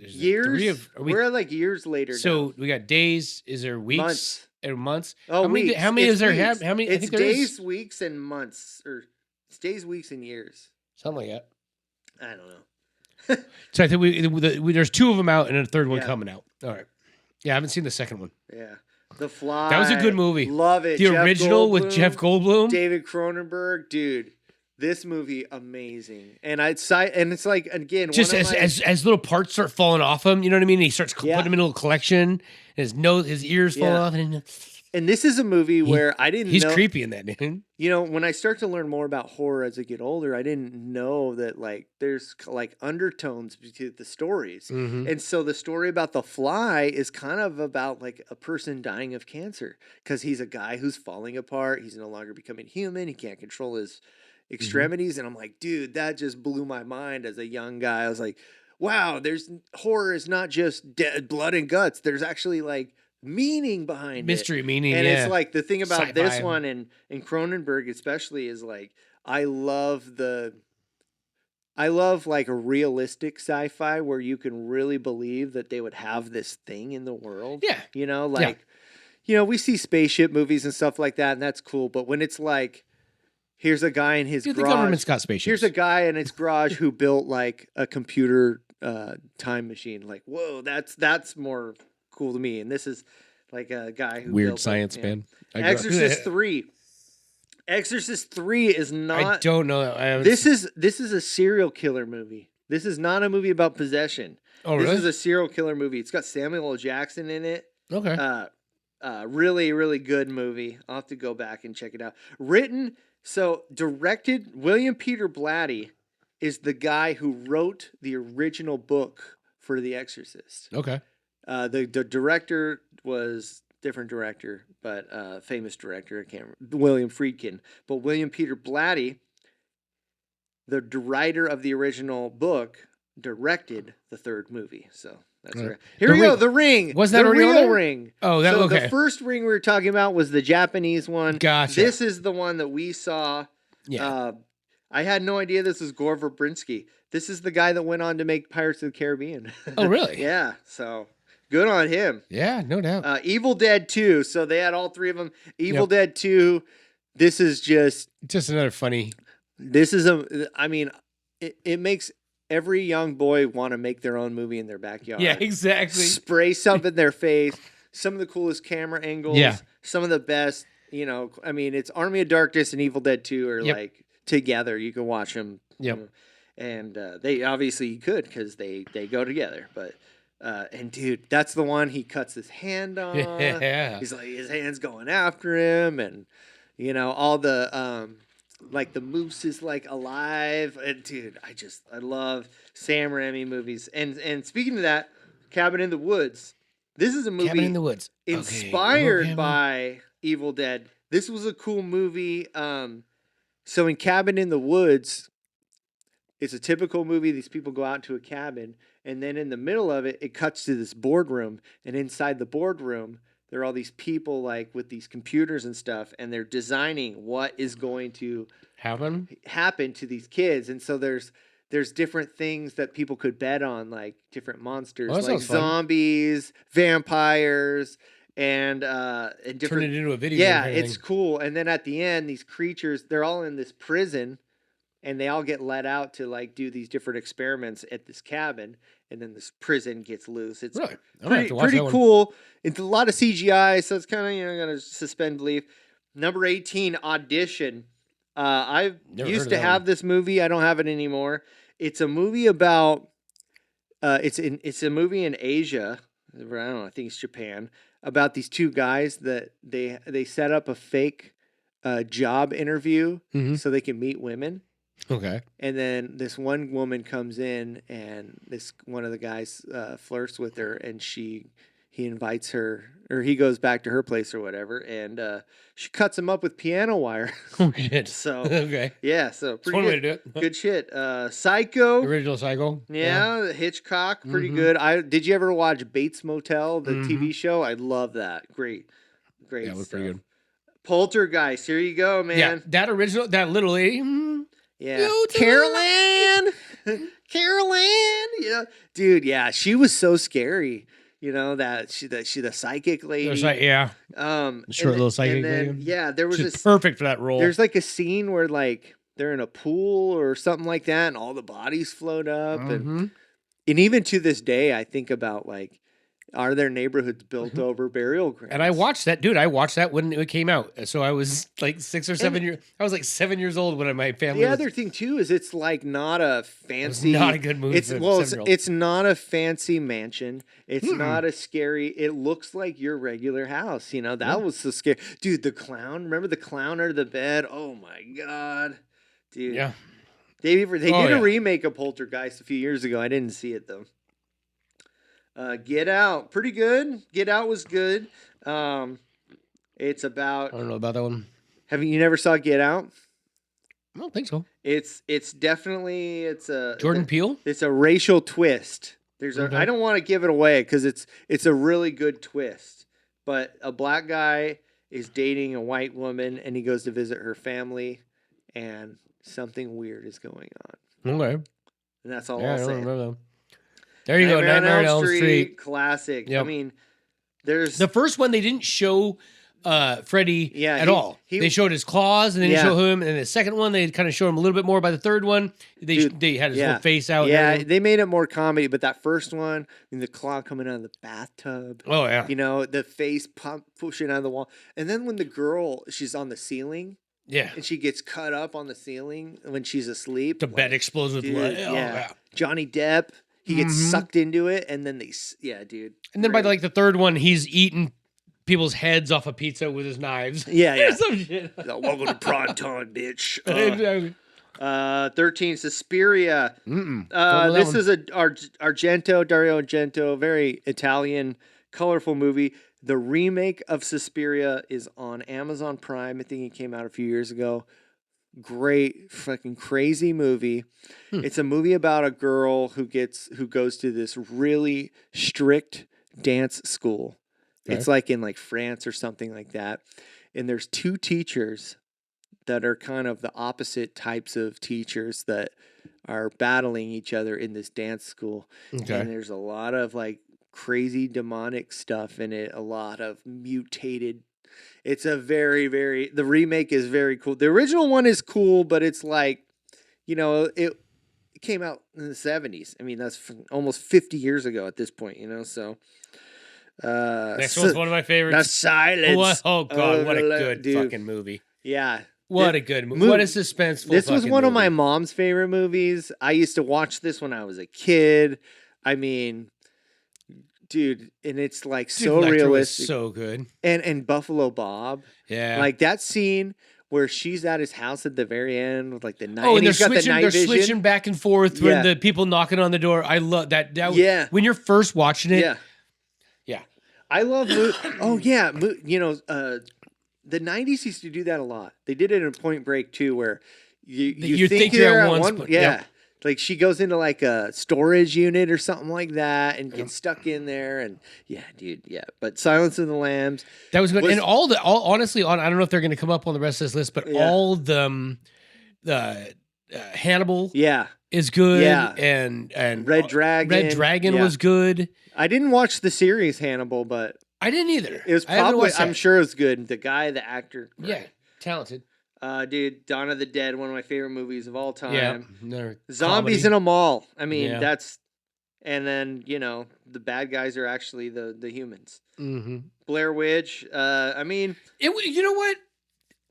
Years? We're like years later So now. we got days. Is there weeks? Months. Or months? Oh, how many? weeks. How many It's is there? weeks. How many? It's I think there days, is weeks, and months, or it's days, weeks, and years. something like that. I don't know. So I think there's two of them out and a third one Yeah. coming out. All right. Yeah, I haven't seen the second one. Yeah, The Fly. That was a good movie. Love it. The original with Jeff Goldblum. David Cronenberg, dude. This movie amazing, and it's like again Just as little parts start falling off him, you know what I mean? He starts putting them in a little collection. And his ears fall off, and this is a movie where I didn't. He's know, creepy in that, dude. When I start to learn more about horror as I get older, I didn't know that like there's like undertones to the stories, and so the story about The Fly is kind of about like a person dying of cancer because he's a guy who's falling apart. He's no longer becoming human. He can't control his extremities, and I'm like, dude, that just blew my mind as a young guy. I was like, wow, horror is not just blood and guts. There's actually like meaning behind mystery meaning, and yeah. it's like the thing about Sci-fi. this one and Cronenberg especially is like I love like a realistic sci-fi where you can really believe that they would have this thing in the world. Yeah. We see spaceship movies and stuff like that, and that's cool, but when it's like here's a guy in his garage. The government's got spaceships. Here's a guy in his garage who built like a computer time machine. Like, whoa, that's more cool to me. And this is like a guy who weird built science man. Exorcist 3. Exorcist 3 is not. I don't know. This is a serial killer movie. This is not a movie about possession. Oh, really? This is a serial killer movie. It's got Samuel L. Jackson in it. Okay. Really, really good movie. I'll have to go back and check it out. Directed, William Peter Blatty is the guy who wrote the original book for The Exorcist. Okay. The director was different director, but famous director. I can't remember, William Friedkin. But William Peter Blatty, the writer of the original book, directed the third movie. So that's right. Here we go. The Ring. Was that the a real Ring? Oh, that okay. The first Ring we were talking about was the Japanese one. Gotcha. This is the one that we saw. Yeah. I had no idea this was Gore Verbinski. This is the guy that went on to make Pirates of the Caribbean. Oh, really? Yeah. So good on him. Yeah, no doubt. Evil Dead 2. So they had all three of them. Evil Dead 2. This is just another funny. This is it makes every young boy want to make their own movie in their backyard. Yeah, exactly. Spray something in their face. Some of the coolest camera angles. Yeah. Some of the best, it's Army of Darkness and Evil Dead 2 are like together. You can watch them. Yep. And they obviously could because they go together. But and dude, that's the one he cuts his hand on. Yeah. He's like his hand's going after him, and all the like the moose is like alive. And dude, I love Sam Raimi movies. And speaking of that, Cabin in the Woods. This is a movie Cabin in the Woods. inspired by Evil Dead. This was a cool movie. So in Cabin in the Woods, it's a typical movie. These people go out to a cabin, and then in the middle of it, it cuts to this boardroom. And inside the boardroom, there are all these people like with these computers and stuff, and they're designing what is going to happen to these kids. And so there's different things that people could bet on, like different monsters, like zombies, vampires, and different. Turn it into a video game. Yeah, it's cool. And then at the end, these creatures, they're all in this prison. and they all get let out to like do these different experiments at this cabin, and then this prison gets loose. It's Really? I'm gonna have to watch pretty that one. cool. It's a lot of CGI, so it's kind of gonna suspend belief. Number 18, Audition. I Never used heard of to that have one. this movie. I don't have it anymore. It's a movie about. It's a movie in Asia. I don't know. I think it's Japan. About these two guys that they set up a fake job interview so they can meet women. Okay. And then this one woman comes in, and one of the guys flirts with her, and he invites her, or he goes back to her place or whatever, and she cuts him up with piano wire. Oh shit. So okay. yeah, so It's pretty one good. way to do it. Good shit. Psycho. Original Psycho. Yeah, Hitchcock, pretty good. Did you ever watch Bates Motel, the TV show? I love that. Great Yeah, it was stuff. pretty good. Poltergeist. Here you go, man. Yeah, that original, that little lady. Yeah. You to Carol Ann. Carol Ann. Yeah. Dude, yeah, she was so scary. You know, she the psychic lady. There's like, yeah, short little psychic lady. Yeah, there was She's this perfect for that role. There's like a scene where like they're in a pool or something like that, and all the bodies float up, and even to this day, I think about like, are there neighborhoods built over burial grounds? And I watched that, dude. I watched that when it came out. So I was like 6 or 7 years. I was like 7 years old when my family. The was, other thing too is it's like not a fancy. It's not a good movie. It's not a fancy mansion. It's not a scary. It looks like your regular house. You know that was so scary, dude. The clown. Remember the clown under the bed? Oh my god, dude. Yeah. They did a remake of Poltergeist a few years ago. I didn't see it though. Get Out, pretty good. Get Out was good. It's about. I don't know about that one. You never saw Get Out? I don't think so. It's definitely a Jordan Peele. It's a racial twist. Okay. I don't want to give it away because it's a really good twist. But a black guy is dating a white woman, and he goes to visit her family, and something weird is going on. Okay. And that's all Yeah, I'll I don't say. remember that. There you go, Nightmare on Elm Street. Classic. Yep. I mean, there's The first one they didn't show Freddy at all. They showed his claws and then they show him. And the second one they kind of showed him a little bit more. By the third one, they had his little face out. Yeah, they made it more comedy. But that first one, the claw coming out of the bathtub. Oh yeah. You know, the face pushing out of the wall, and then when the girl she's on the ceiling. Yeah. And she gets cut up on the ceiling when she's asleep. The bed explodes with blood. Oh, yeah. Johnny Depp. He gets sucked into it, and then dude. And then by the third one, he's eating people's heads off a pizza with his knives. Yeah. Some shit. Welcome to prime time, bitch. 13, Suspiria. This is Dario Argento, very Italian, colorful movie. The remake of Suspiria is on Amazon Prime. I think it came out a few years ago. Great fucking crazy movie. It's a movie about a girl who goes to this really strict dance school. Okay. It's like in like France or something like that. And there's two teachers that are kind of the opposite types of teachers that are battling each other in this dance school. Okay. And there's a lot of like crazy demonic stuff in it, a lot of mutated. It's a very, the remake is very cool. The original one is cool, but it's like, you know, it came out in the 70s. I mean, that's almost 50 years ago at this point, you know, so. Next one's one of my favorites. The Silence. Oh, God, what a good fucking movie. Yeah. What a good movie. What a suspenseful This was one of movie. my mom's favorite movies. I used to watch this when I was a kid. I mean, dude, and it's like so realistic. So good. And Buffalo Bob. Yeah. Like that scene where she's at his house at the very end with like the night. Oh, and they're switching back and forth when the people knocking on the door. I love that. Yeah. When you're first watching it. Yeah. Yeah. I love you know, the 90s used to do that a lot. They did it in Point Break too, where you think you're at one. Yeah. Like she goes into like a storage unit or something like that and gets stuck in there. And yeah, dude. Yeah. But Silence of the Lambs. That was good. And honestly, I don't know if they're going to come up on the rest of this list, but all the Hannibal is good. Yeah. And Red Dragon was good. I didn't watch the series Hannibal, but I didn't either. It was probably, I'm sure it was good. The actor. Yeah. Talented. Dude, Dawn of the Dead, one of my favorite movies of all time. Yeah. Zombies in a mall. I mean, Yeah. and then, the bad guys are actually the humans. Mm-hmm. Blair Witch. I mean, you know what?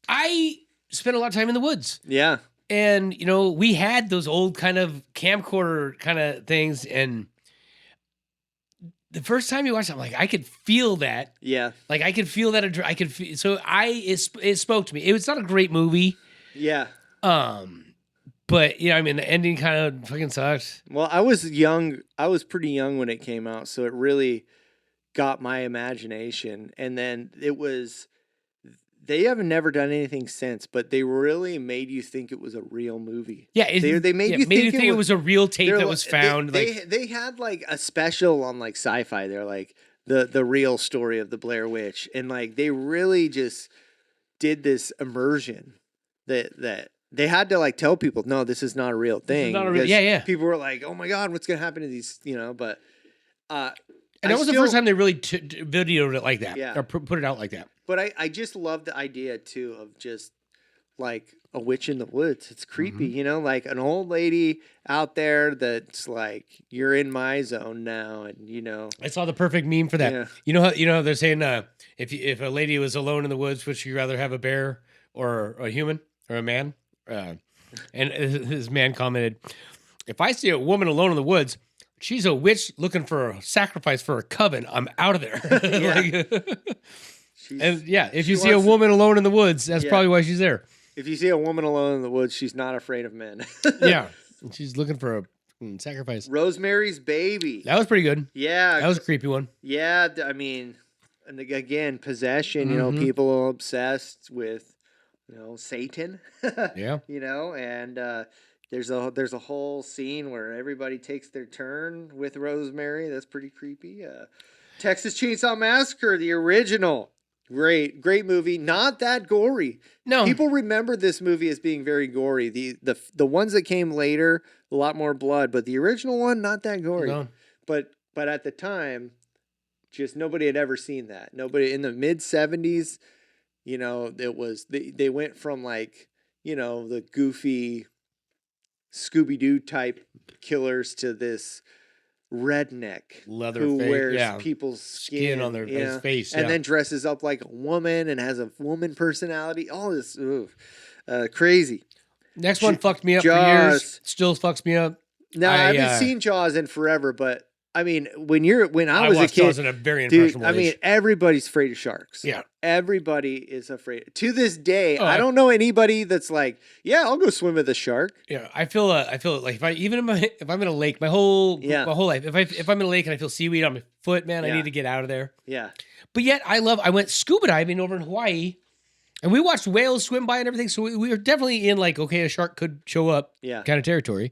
I spent a lot of time in the woods. Yeah. And, we had those old kind of camcorder kind of things. And the first time you watched it, I'm like, I could feel that. Yeah. Like, I could feel that. I could feel. So it spoke to me. It was not a great movie. Yeah. But, the ending kind of fucking sucks. Well, I was young. I was pretty young when it came out. So it really got my imagination. And then they have never done anything since, but they really made you think it was a real movie. Yeah, they made you think it was a real tape that was found. They had like a special on like Sci-Fi. They're like the real story of the Blair Witch, and like they really just did this immersion that they had to like tell people, no, this is not a real thing. Not a real, yeah. People were like, oh my god, what's gonna happen to these? But and that was the first time they really videoed it like that, or put it out like that. But I just love the idea, too, of just, like, a witch in the woods. It's creepy, like an old lady out there that's like, you're in my zone now, and, I saw the perfect meme for that. Yeah. You know how they're saying, if a lady was alone in the woods, would she rather have a bear or a human or a man? And this man commented, if I see a woman alone in the woods, she's a witch looking for a sacrifice for a coven. I'm out of there. If you see a woman alone in the woods, that's probably why she's there. If you see a woman alone in the woods, she's not afraid of men. Yeah. She's looking for a sacrifice. Rosemary's Baby. That was pretty good. Yeah. That was a creepy one. Yeah. I mean, and again, possession, people are obsessed with, Satan. Yeah. And there's a whole scene where everybody takes their turn with Rosemary. That's pretty creepy. Texas Chainsaw Massacre, the original. Great movie. Not that gory. No. People remember this movie as being very gory. The ones that came later, a lot more blood, but the original one, not that gory. No. But at the time, just nobody had ever seen that. Nobody in the mid 70s, it was they went from like, the goofy Scooby-Doo type killers to this redneck leather who face, wears people's skin on their his face, and then dresses up like a woman and has a woman personality. All this crazy. Next one fucked me up for years. Still fucks me up. Now I haven't seen Jaws in forever, but I mean, when I was a kid, Jaws at a very impressionable age. I mean, everybody's afraid of sharks. Yeah, everybody is afraid. To this day, I don't know anybody that's like, yeah, I'll go swim with a shark. Yeah, I feel like if I'm in a lake, my whole life, if I'm in a lake and I feel seaweed on my foot, man, I need to get out of there. Yeah, but yet I went scuba diving over in Hawaii, and we watched whales swim by and everything. So we were definitely in like, okay, a shark could show up, kind of territory.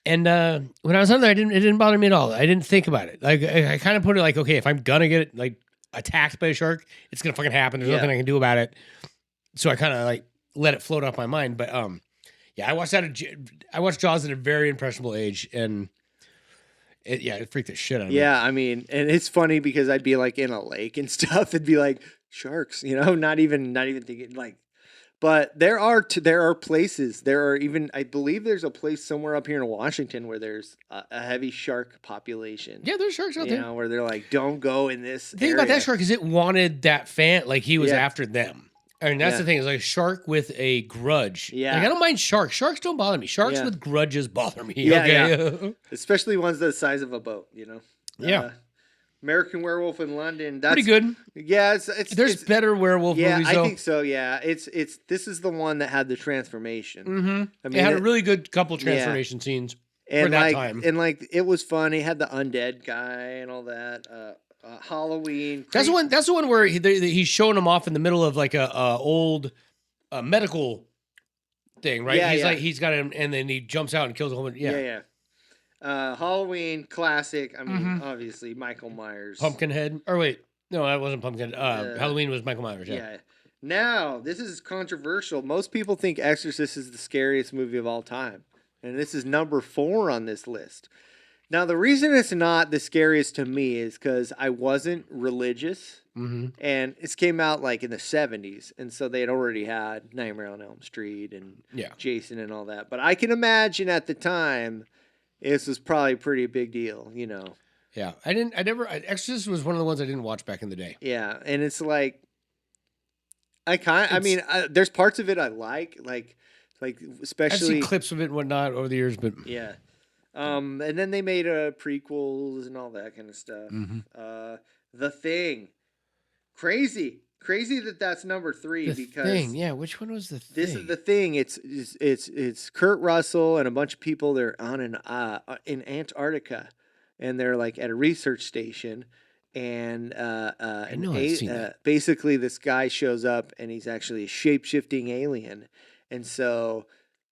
And when I was on there, it didn't bother me at all. I didn't think about it. Like I kind of put it like, okay, if I'm gonna get like attacked by a shark, it's gonna fucking happen. There's nothing I can do about it. So I kind of like let it float off my mind. But I watched Jaws at a very impressionable age, and it freaked the shit out of me. Yeah, I mean, and it's funny because I'd be like in a lake and stuff. It'd be like sharks, not even thinking like. But there are places. There are even, I believe there's a place somewhere up here in Washington where there's a heavy shark population. Yeah, there's sharks out there. Where they're like, don't go in this The thing about that shark is it wanted that fan, like he was after them. I mean, that's the thing, is like a shark with a grudge. Yeah. Like, I don't mind sharks. Sharks don't bother me. Sharks with grudges bother me. Yeah, okay? Especially ones the size of a boat, Yeah. American Werewolf in London. That's pretty good. Yeah, there's better werewolf movies. I think so. Yeah, this is the one that had the transformation. Mm-hmm. I mean, it had a really good couple transformation scenes for that time. And like it was fun. He had the undead guy and all that. Halloween. That's the one where he's showing him off in the middle of like a old medical thing, right? Yeah, he's got him, and then he jumps out and kills a whole bunch. Yeah. Halloween classic. I mean, obviously Michael Myers. Pumpkinhead. Or wait, no, that wasn't Pumpkinhead. Halloween was Michael Myers. Yeah. Now this is controversial. Most people think Exorcist is the scariest movie of all time, and this is number 4 on this list. Now, the reason it's not the scariest to me is because I wasn't religious, and this came out like in the 70s, and so they had already had Nightmare on Elm Street and Jason and all that. But I can imagine at the time, this was probably a pretty big deal, you know. Yeah, Exorcist was one of the ones I didn't watch back in the day. Yeah, and it's like, there's parts of it I like especially. I've seen clips of it and whatnot over the years, but yeah. And then they made prequels and all that kind of stuff. The Thing, crazy that that's number 3 because Thing. Yeah, which one was the Thing? This is The Thing. It's Kurt Russell and a bunch of people. They're on in Antarctica, and they're like at a research station. And basically this guy shows up and he's actually a shape-shifting alien. And so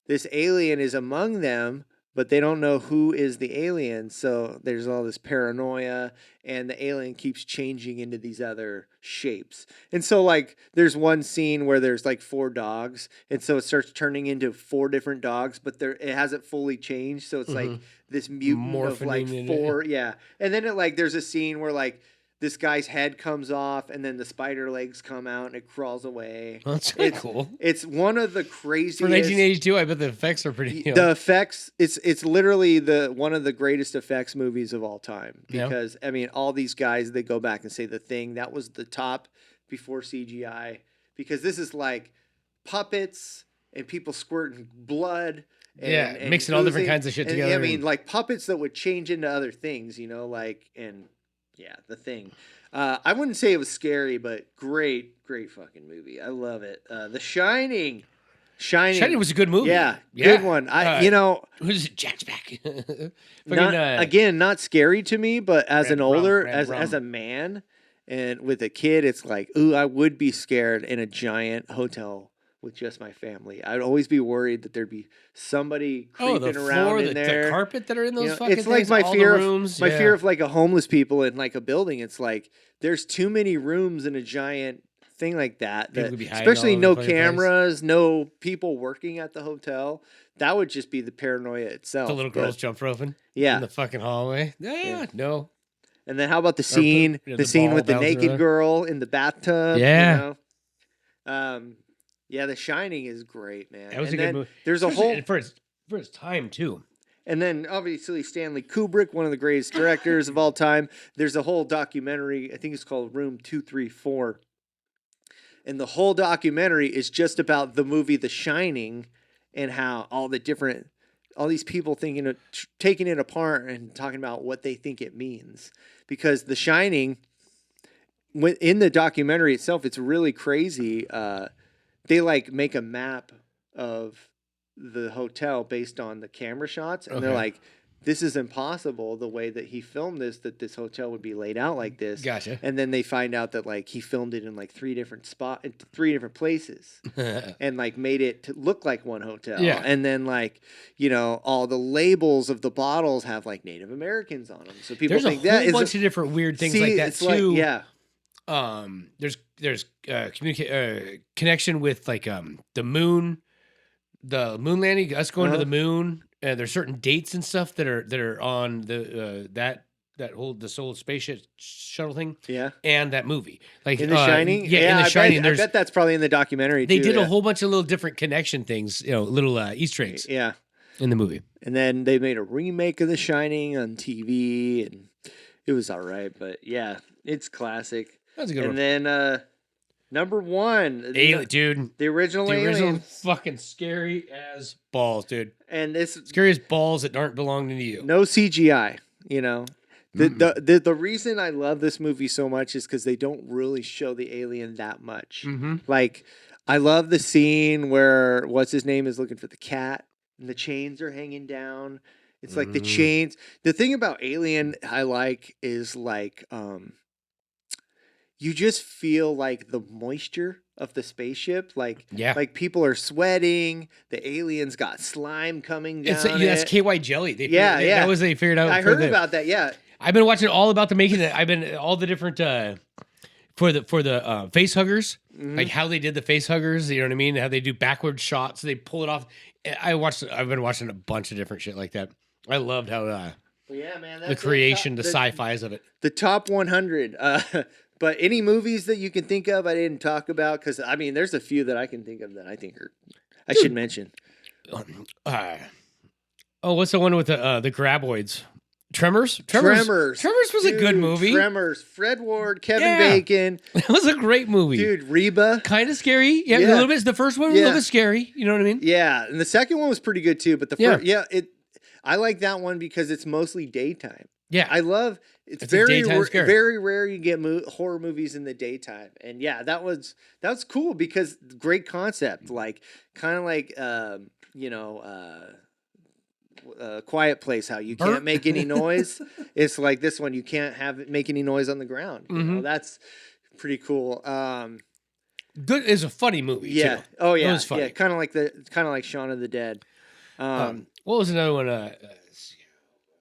this alien is among them, but they don't know who is the alien. So there's all this paranoia, and the alien keeps changing into these other shapes. And so like there's one scene where there's like 4 dogs, and so it starts turning into 4 different dogs, but it hasn't fully changed. So it's like this mutant of like 4. Yeah. And then there's a scene where like this guy's head comes off, and then the spider legs come out, and it crawls away. Well, that's kind of cool. It's one of the craziest. For 1982, I bet the effects are pretty. The effects, it's literally one of the greatest effects movies of all time. Because I mean, all these guys, they go back and say The Thing that was the top before CGI, because this is like puppets and people squirting blood. And mixing all different kinds of shit together. I mean, like puppets that would change into other things, you know, like yeah, The Thing. I wouldn't say it was scary, but great fucking movie. I love it. The Shining. Shining was a good movie. Yeah, good one. Who's Jack's back? Not scary to me, but as as a man and with a kid, it's like, ooh, I would be scared in a giant hotel with just my family. I'd always be worried that there'd be somebody creeping around in there. The carpet that are in those fucking it's like things, my fear fear of like a homeless people in like a building. It's like there's too many rooms in a giant thing like that especially no cameras, no people working at the hotel. That would just be the paranoia itself. The little girls jump roping in the fucking hallway. No. And then how about the scene? The scene with the naked girl in the bathtub. Yeah. You know? Yeah, The Shining is great, man. That was a good movie. There's a whole for its time too. And then obviously Stanley Kubrick, one of the greatest directors of all time. There's a whole documentary. I think it's called Room 234, and the whole documentary is just about the movie The Shining and how all these people taking it apart and talking about what they think it means, because The Shining, in the documentary itself, it's really crazy. They like make a map of the hotel based on the camera shots, and they're like, this is impossible the way that he filmed that this hotel would be laid out like this. Gotcha. And then they find out that like he filmed it in like 3 different places and like made it to look like one hotel. Yeah. And then like, you know, all the labels of the bottles have like Native Americans on them. So people think that is a whole bunch of different weird things like that too. There's connection with like the moon landing, us going to the moon. There's certain dates and stuff that are on the this whole spaceship shuttle thing. Yeah, and that movie, like in The Shining. In The Shining. I bet that's probably in the documentary. They did a whole bunch of little different connection things, you know, little Easter eggs. Yeah, in the movie. And then they made a remake of The Shining on TV, and it was all right. But yeah, it's classic. That's a good one. And then number 1, the original Alien, fucking scary as balls, dude. And this scary as balls that aren't belonging to you. No CGI, you know. The reason I love this movie so much is because they don't really show the alien that much. Like, I love the scene where what's his name is looking for the cat, and the chains are hanging down. It's like the chains. The thing about Alien I like is like you just feel like the moisture of the spaceship. Like people are sweating. The aliens got slime coming down. That's KY jelly. That was they figured out. I heard about that. Yeah, I've been watching all about the making. I've been all the different for the face huggers, like how they did the face huggers. You know what I mean? How they do backward shots. They pull it off. I've been watching a bunch of different shit like that. I loved how Well, yeah, man. The creation, the sci-fis of it. The top 100. But any movies that you can think of, I didn't talk about because I mean, there's a few that I can think of that I think I should mention. What's the one with the graboids? Tremors? Tremors was a good movie. Tremors. Fred Ward, Kevin Bacon. That was a great movie. Dude, Reba. Kind of scary. Yeah, a little bit. The first one was a little bit scary. You know what I mean? Yeah, and the second one was pretty good too. But the first, I like that one because it's mostly daytime. Yeah, I love. It's very very rare you get horror movies in the daytime, and yeah, that was cool because great concept, like kind of like Quiet Place, how you can't make any noise. It's like this one, you can't make any noise on the ground. You know, that's pretty cool. Good is a funny movie. Yeah. Too. Oh yeah. It was funny. Yeah. Kind of like Shaun of the Dead. What was another one? I was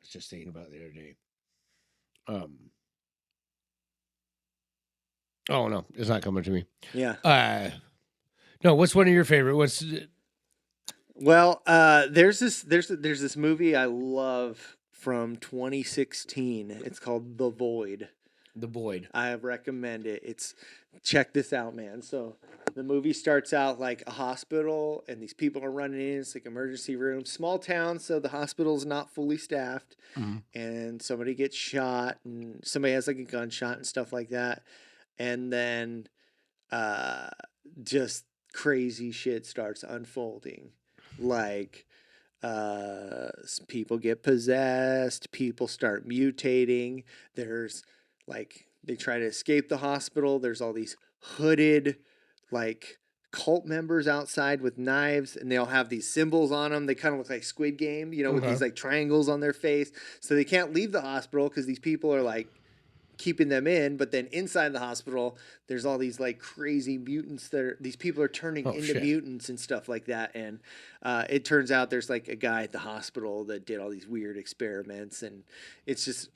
just thinking about the other day. Oh no, it's not coming to me. Yeah. No. What's one of your favorite? Well, there's this movie I love from 2016. It's called The Void. The Void. I recommend it. Check this out, man. So the movie starts out like a hospital, and these people are running in. It's like emergency room, small town, so the hospital's not fully staffed, and somebody gets shot, and somebody has like a gunshot and stuff like that, and then just crazy shit starts unfolding, like people get possessed, people start mutating. There's like they try to escape the hospital. There's all these hooded like cult members outside with knives, and they all have these symbols on them. They kind of look like Squid Game, you know, with these like triangles on their face. So they can't leave the hospital because these people are like keeping them in. But then inside the hospital, there's all these like crazy mutants these people are turning into mutants and stuff like that. And it turns out there's like a guy at the hospital that did all these weird experiments, and it's just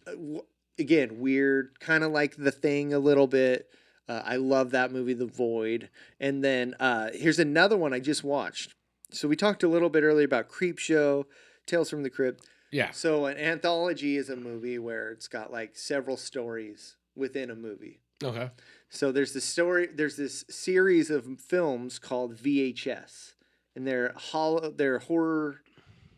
again weird, kind of like The Thing a little bit. I love that movie, The Void. And then here's another one I just watched. So we talked a little bit earlier about Creepshow, Tales from the Crypt. Yeah. So an anthology is a movie where it's got like several stories within a movie. Okay. So there's this series of films called VHS, and they're horror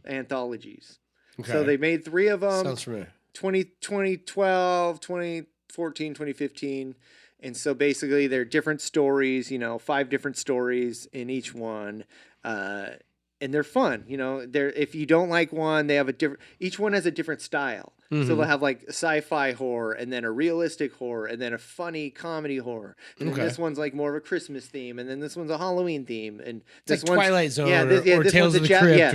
anthologies. Okay. So they made 3 of them. Sounds familiar. 2012, 2014, 2015. And so basically they're different stories, 5 different stories in each one. And they're fun, if you don't like one, they have each one has a different style. So they'll have like a sci-fi horror, and then a realistic horror, and then a funny comedy horror. And then this one's like more of a Christmas theme, and then this one's a Halloween theme. And this one's Twilight Zone or Tales of the Crypt.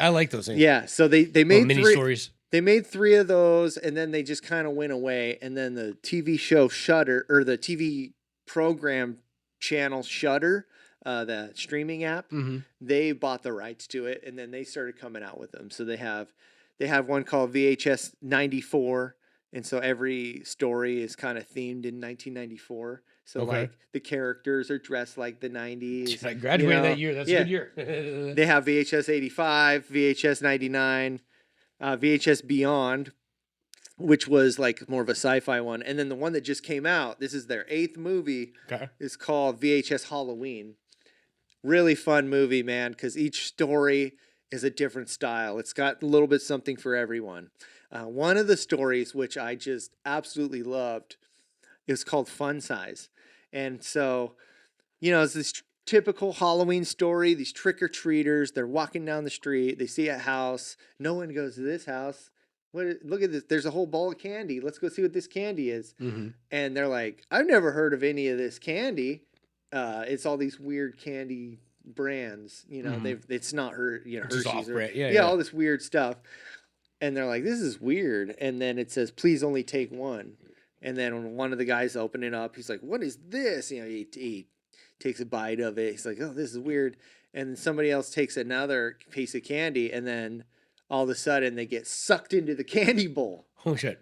I like those things. Yeah. So they made mini stories. They made 3 of those, and then they just kind of went away. And then the TV show Shudder, or the TV program channel Shudder, the streaming app, they bought the rights to it, and then they started coming out with them. So they have one called VHS 94, and so every story is kind of themed in 1994. So like the characters are dressed like the 90s. I graduated that year. That's a good year. They have VHS 85, VHS 99. VHS Beyond, which was like more of a sci-fi one. And then the one that just came out, this is their 8th movie, is called VHS Halloween. Really fun movie, man, because each story is a different style. It's got a little bit something for everyone. One of the stories, which I just absolutely loved, is called Fun Size. And so, it's this typical Halloween story. These trick-or-treaters, they're walking down the street. They see a house. No one goes to this house. Look at this. There's a whole ball of candy. Let's go see what this candy is. And they're like, I've never heard of any of this candy. It's all these weird candy brands. It's not Hershey's or all this weird stuff. And they're like, this is weird. And then it says, please only take one. And then when one of the guys open it up, he's like, what is this? He takes a bite of it. He's like, oh, this is weird. And somebody else takes another piece of candy, and then all of a sudden they get sucked into the candy bowl. Oh shit!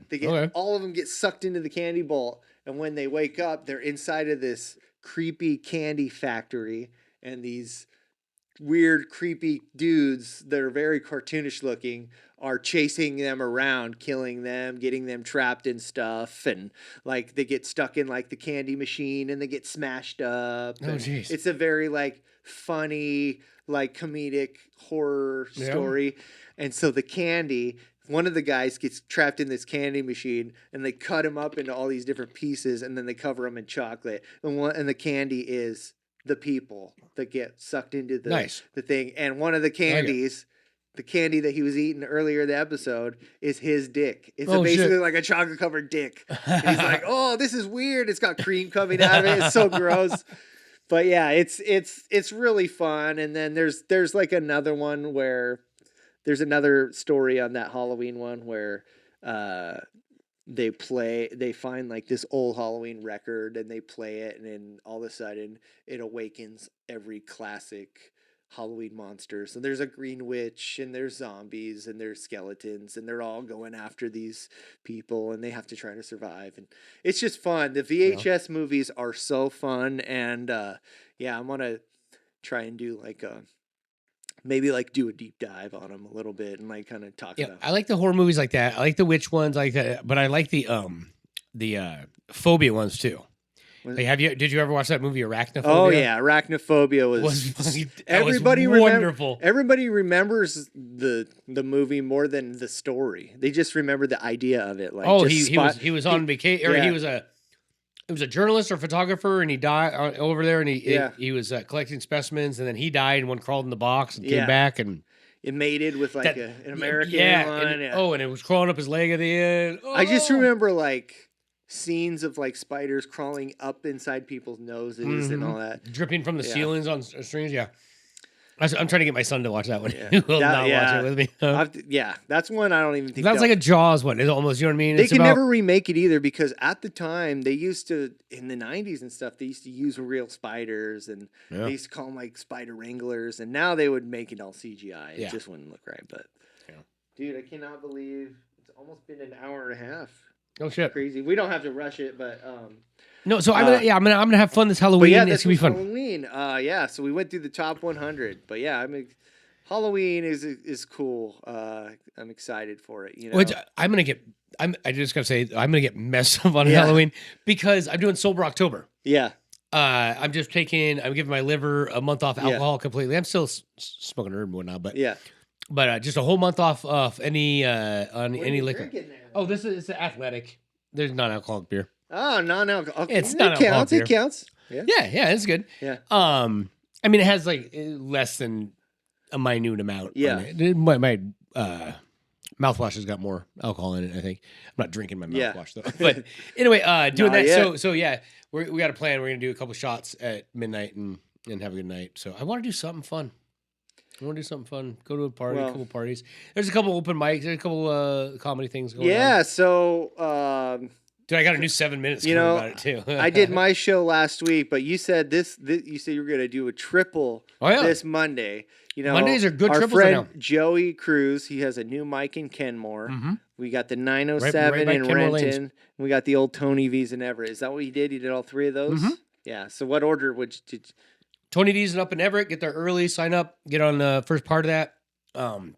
All of them get sucked into the candy bowl, and when they wake up, they're inside of this creepy candy factory, and these weird, creepy dudes that are very cartoonish looking are chasing them around, killing them, getting them trapped in stuff, and like they get stuck in like the candy machine and they get smashed up. Oh, jeez. It's a very like funny, like comedic horror story. And so the candy, one of the guys gets trapped in this candy machine and they cut him up into all these different pieces and then they cover him in chocolate. And the candy is the people that get sucked into the thing. And one of the candies, the candy that he was eating earlier in the episode, is his dick. It's basically like a chocolate covered dick. And he's like, oh, this is weird. It's got cream coming out of it. It's so gross. But yeah, it's really fun. And then there's like another one where there's another story on that Halloween one where they find like this old Halloween record and they play it, and then all of a sudden it awakens every classic Halloween monster. So there's a green witch and there's zombies and there's skeletons and they're all going after these people and they have to try to survive. And it's just fun. The VHS movies are so fun. And I'm going to try and do like maybe like do a deep dive on them a little bit and like kind of talk about. I like the horror movies like that. I like the witch ones like that, but I like the phobia ones too. Like, did you ever watch that movie Arachnophobia? Oh yeah, Arachnophobia was everybody wonderful. Everybody remembers the movie more than the story. They just remember the idea of it. Like, he was on vacation, or he was a journalist or photographer, and he died over there, and he was collecting specimens, and then he died, and one crawled in the box and came back, and it mated with like an American one. And it was crawling up his leg at the end. Oh. I just remember like scenes of like spiders crawling up inside people's noses and all that, dripping from the ceilings on strings. Yeah, I'm trying to get my son to watch that one. He will not watch it with me. That's one I don't even think. That's like a Jaws one. It's almost, you know what I mean? They can never remake it either, because at the time they used to, in the 90s and stuff, they used to use real spiders and they used to call them like spider wranglers, and now they would make it all CGI. It just wouldn't look right. But dude, I cannot believe it's almost been an hour and a half. Oh shit! Crazy. We don't have to rush it, but no. So I'm gonna have fun this Halloween. It's gonna be fun. Halloween. So we went through the top 100, but Halloween is cool. I'm excited for it. You know, which I'm just gonna say I'm gonna get messed up on Halloween because I'm doing Sober October. Yeah. I'm giving my liver a month off alcohol completely. I'm still smoking herb and whatnot, but just a whole month off any liquor. Oh, this is athletic. There's non-alcoholic beer. Oh, non-alcoholic. It's non-alcoholic beer. It counts. Yeah, it's good. Yeah. I mean, it has like less than a minute amount. Yeah. On it. My mouthwash has got more alcohol in it, I think. I'm not drinking my mouthwash though. But anyway, doing that. Yet. So we got a plan. We're gonna do a couple shots at midnight and have a good night. So I want to do something fun. Go to a party, a couple parties. There's a couple open mics. There's a couple comedy things going on. Yeah, so... dude, I got a new 7 minutes about it, too. I did my show last week, but you said you said you were going to do a triple this Monday. You know, Mondays are good triples right now. Our friend Joey Cruz, he has a new mic in Kenmore. Mm-hmm. We got the 907 in Renton. We got the old Tony V's in Everett. Is that what he did? He did all three of those? Mm-hmm. Yeah, so what order did Tony D's and up in Everett, get there early, sign up, get on the first part of that, and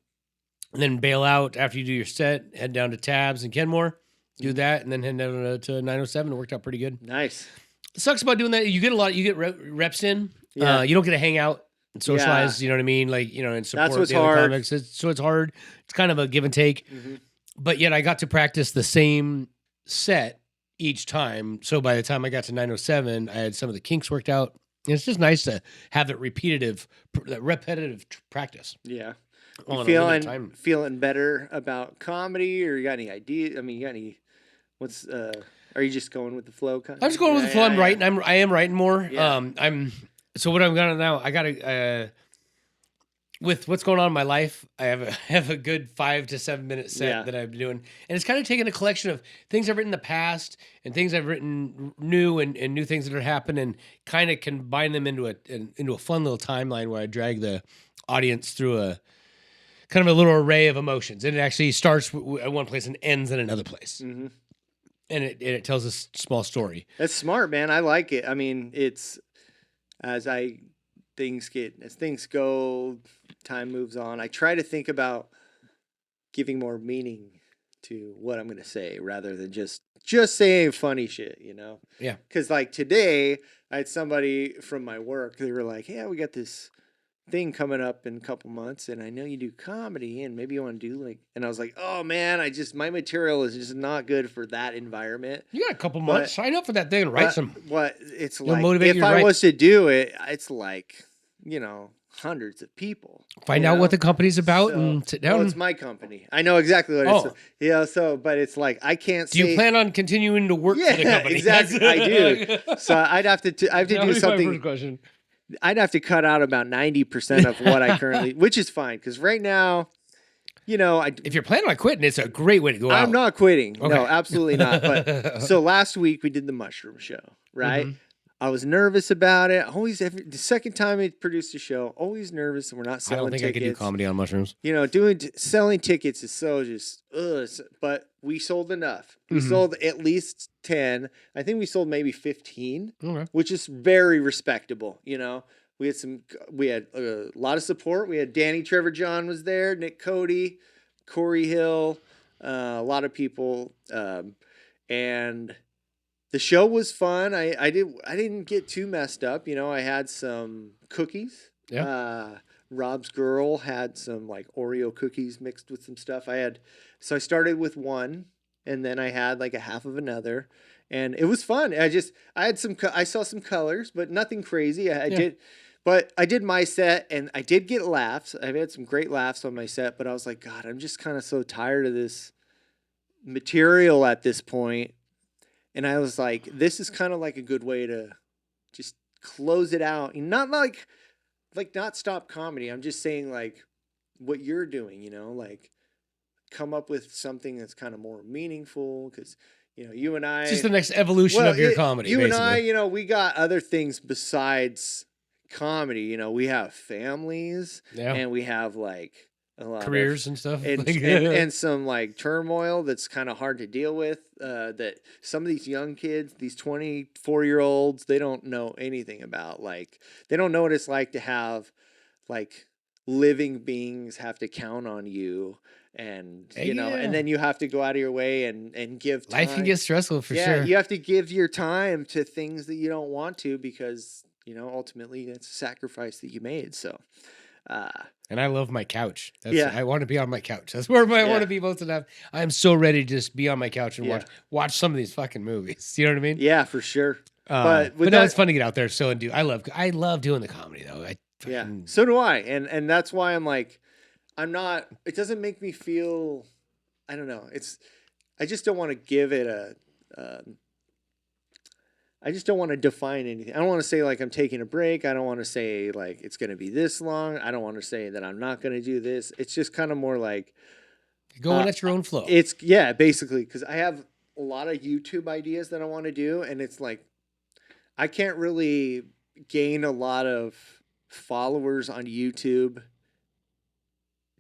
then bail out after you do your set, head down to Tabs in Kenmore, do that, and then head down to 907. It worked out pretty good. Nice. It sucks about doing that. You get reps in. Yeah. You don't get to hang out and socialize, you know what I mean? Like, and support That's what's the other hard. comics. So it's hard. It's kind of a give and take. Mm-hmm. But yet I got to practice the same set each time. So by the time I got to 907, I had some of the kinks worked out. And it's just nice to have that repetitive practice. Yeah. You feeling better about comedy, or you got any ideas? I mean, you got any? Are you just going with the flow? Kind of? I'm just going with the flow. I'm writing. I am writing more. Yeah. So what I'm gonna now? I gotta. With what's going on in my life, I have a good 5 to 7 minute set that I've been doing, and it's kind of taking a collection of things I've written in the past and things I've written new and new things that are happening, and kind of combine them into a fun little timeline where I drag the audience through a kind of a little array of emotions, and it actually starts at one place and ends in another place, and it tells a small story. That's smart, man. I like it. I mean, it's as I as things go, time moves on. I try to think about giving more meaning to what I'm going to say rather than just saying funny shit, you know? Yeah. Because like today, I had somebody from my work. They were like, "Yeah, we got this thing coming up in a couple months, and I know you do comedy, and maybe you want to do like." And I was like, "Oh man, my material is just not good for that environment." You got a couple months. Sign up for that thing and write some. What it's You'll like, motivate if I write. was to do it, it's like, you know, hundreds of people. Find out what the company's about and sit down. Well, it's my company. I know exactly what it's. Yeah, so but it's like I can't. Do you plan on continuing to work for the company? Exactly, I do. So I'd have to. I have to do something. My first question. I'd have to cut out about 90% of what I currently, which is fine because right now, you know, if you're planning on quitting, it's a great way to go out. I'm not quitting. Okay. No, absolutely not. But so last week we did the mushroom show, right? Mm-hmm. I was nervous about it. The second time I produced a show, always nervous, and we're not selling tickets. I don't think I could do comedy on mushrooms. You know, selling tickets is so just, but we sold enough. We sold at least 10. I think we sold maybe 15, which is very respectable. You know, we had a lot of support. We had Danny Trevor John was there, Nick Cody, Corey Hill, a lot of people, and the show was fun. I didn't get too messed up. You know, I had some cookies. Yeah. Rob's girl had some like Oreo cookies mixed with some stuff. So I started with one, and then I had like a half of another, and it was fun. I saw some colors, but nothing crazy. But I did my set, and I did get laughs. I've had some great laughs on my set, but I was like, God, I'm just kind of so tired of this material at this point. And I was like, this is kind of like a good way to just close it out. And not like not stop comedy. I'm just saying like what you're doing, you know, like come up with something that's kind of more meaningful because, you know, you and I. It's just the next evolution of your comedy. You basically. And I, you know, we got other things besides comedy. You know, we have families and we have like a lot careers and stuff and some like turmoil that's kind of hard to deal with, that some of these young kids, these 24-year-olds, they don't know anything about. Like they don't know what it's like to have like living beings have to count on you, and you know, and then you have to go out of your way and give time. Life can get stressful for sure. You have to give your time to things that you don't want to because, you know, ultimately it's a sacrifice that you made. So and I love my couch. I want to be on my couch. That's where I want to be most of the time. I am so ready to just be on my couch and watch some of these fucking movies. You know what I mean? Yeah, for sure. But no, it's fun to get out there and do. I love doing the comedy though. So do I. And that's why I'm like, it doesn't make me feel, I don't know. I just don't want to give it I just don't want to define anything. I don't want to say like I'm taking a break. I don't want to say like it's going to be this long. I don't want to say that I'm not going to do this. It's just kind of more like going at your own flow. It's basically because I have a lot of YouTube ideas that I want to do, and it's like I can't really gain a lot of followers on YouTube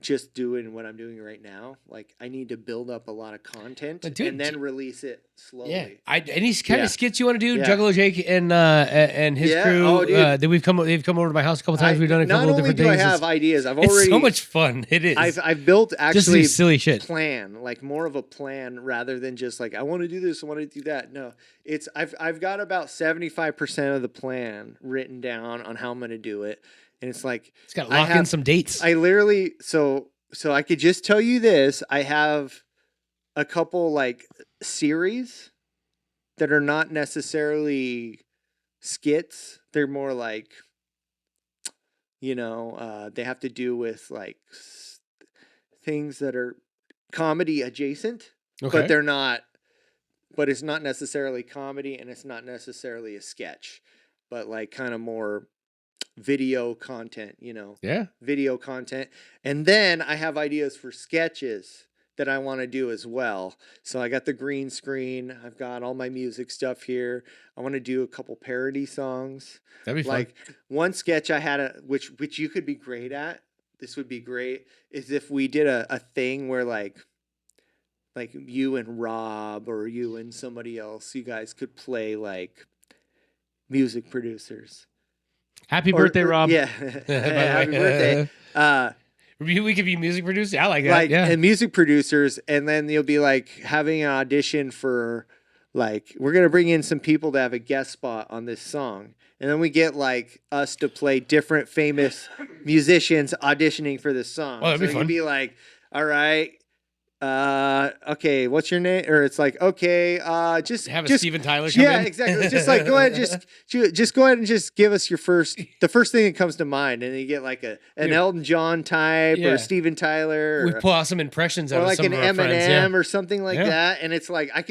just doing what I'm doing right now. Like I need to build up a lot of content and then release it slowly. Yeah, any kind of skits you want to do, Juggalo Jake and his crew. They've come over to my house a couple times. We've done a couple of different things. Not only do I have ideas, it's so much fun. It is. I've built actually just silly shit plan, like more of a plan rather than just like I want to do this, I want to do that. No, it's I've got about 75% of the plan written down on how I'm going to do it. And it's like it's got to lock in some dates. I literally so I could just tell you this. I have a couple like series that are not necessarily skits. They're more like, you know, they have to do with like things that are comedy adjacent, but they're not. But it's not necessarily comedy, and it's not necessarily a sketch, but like kind of more video content, you know. Video content. And then I have ideas for sketches that I want to do as well. So I got the green screen. I've got all my music stuff here. I want to do a couple parody songs. That'd be fun. Like one sketch I had, which you could be great at. This would be great, is if we did a thing where like you and Rob or you and somebody else, you guys could play like music producers. Happy birthday, Rob. Yeah. Happy birthday. We could be music producers. I like that. Like, yeah. and music producers, and then you'll be like having an audition for, like, we're gonna bring in some people to have a guest spot on this song, and then we get like us to play different famous musicians auditioning for this song. Oh, that'd be so fun. you'd be like, all right, okay, what's your name? Or it's like, okay, just have a Steven Tyler come yeah, in. exactly. It's just like, go ahead, just go ahead and just give us the first thing that comes to mind, and then you get like an Elton John type or Steven Tyler, We pull out some impressions out or of like some an of our Eminem friends, or something like that, and it's like I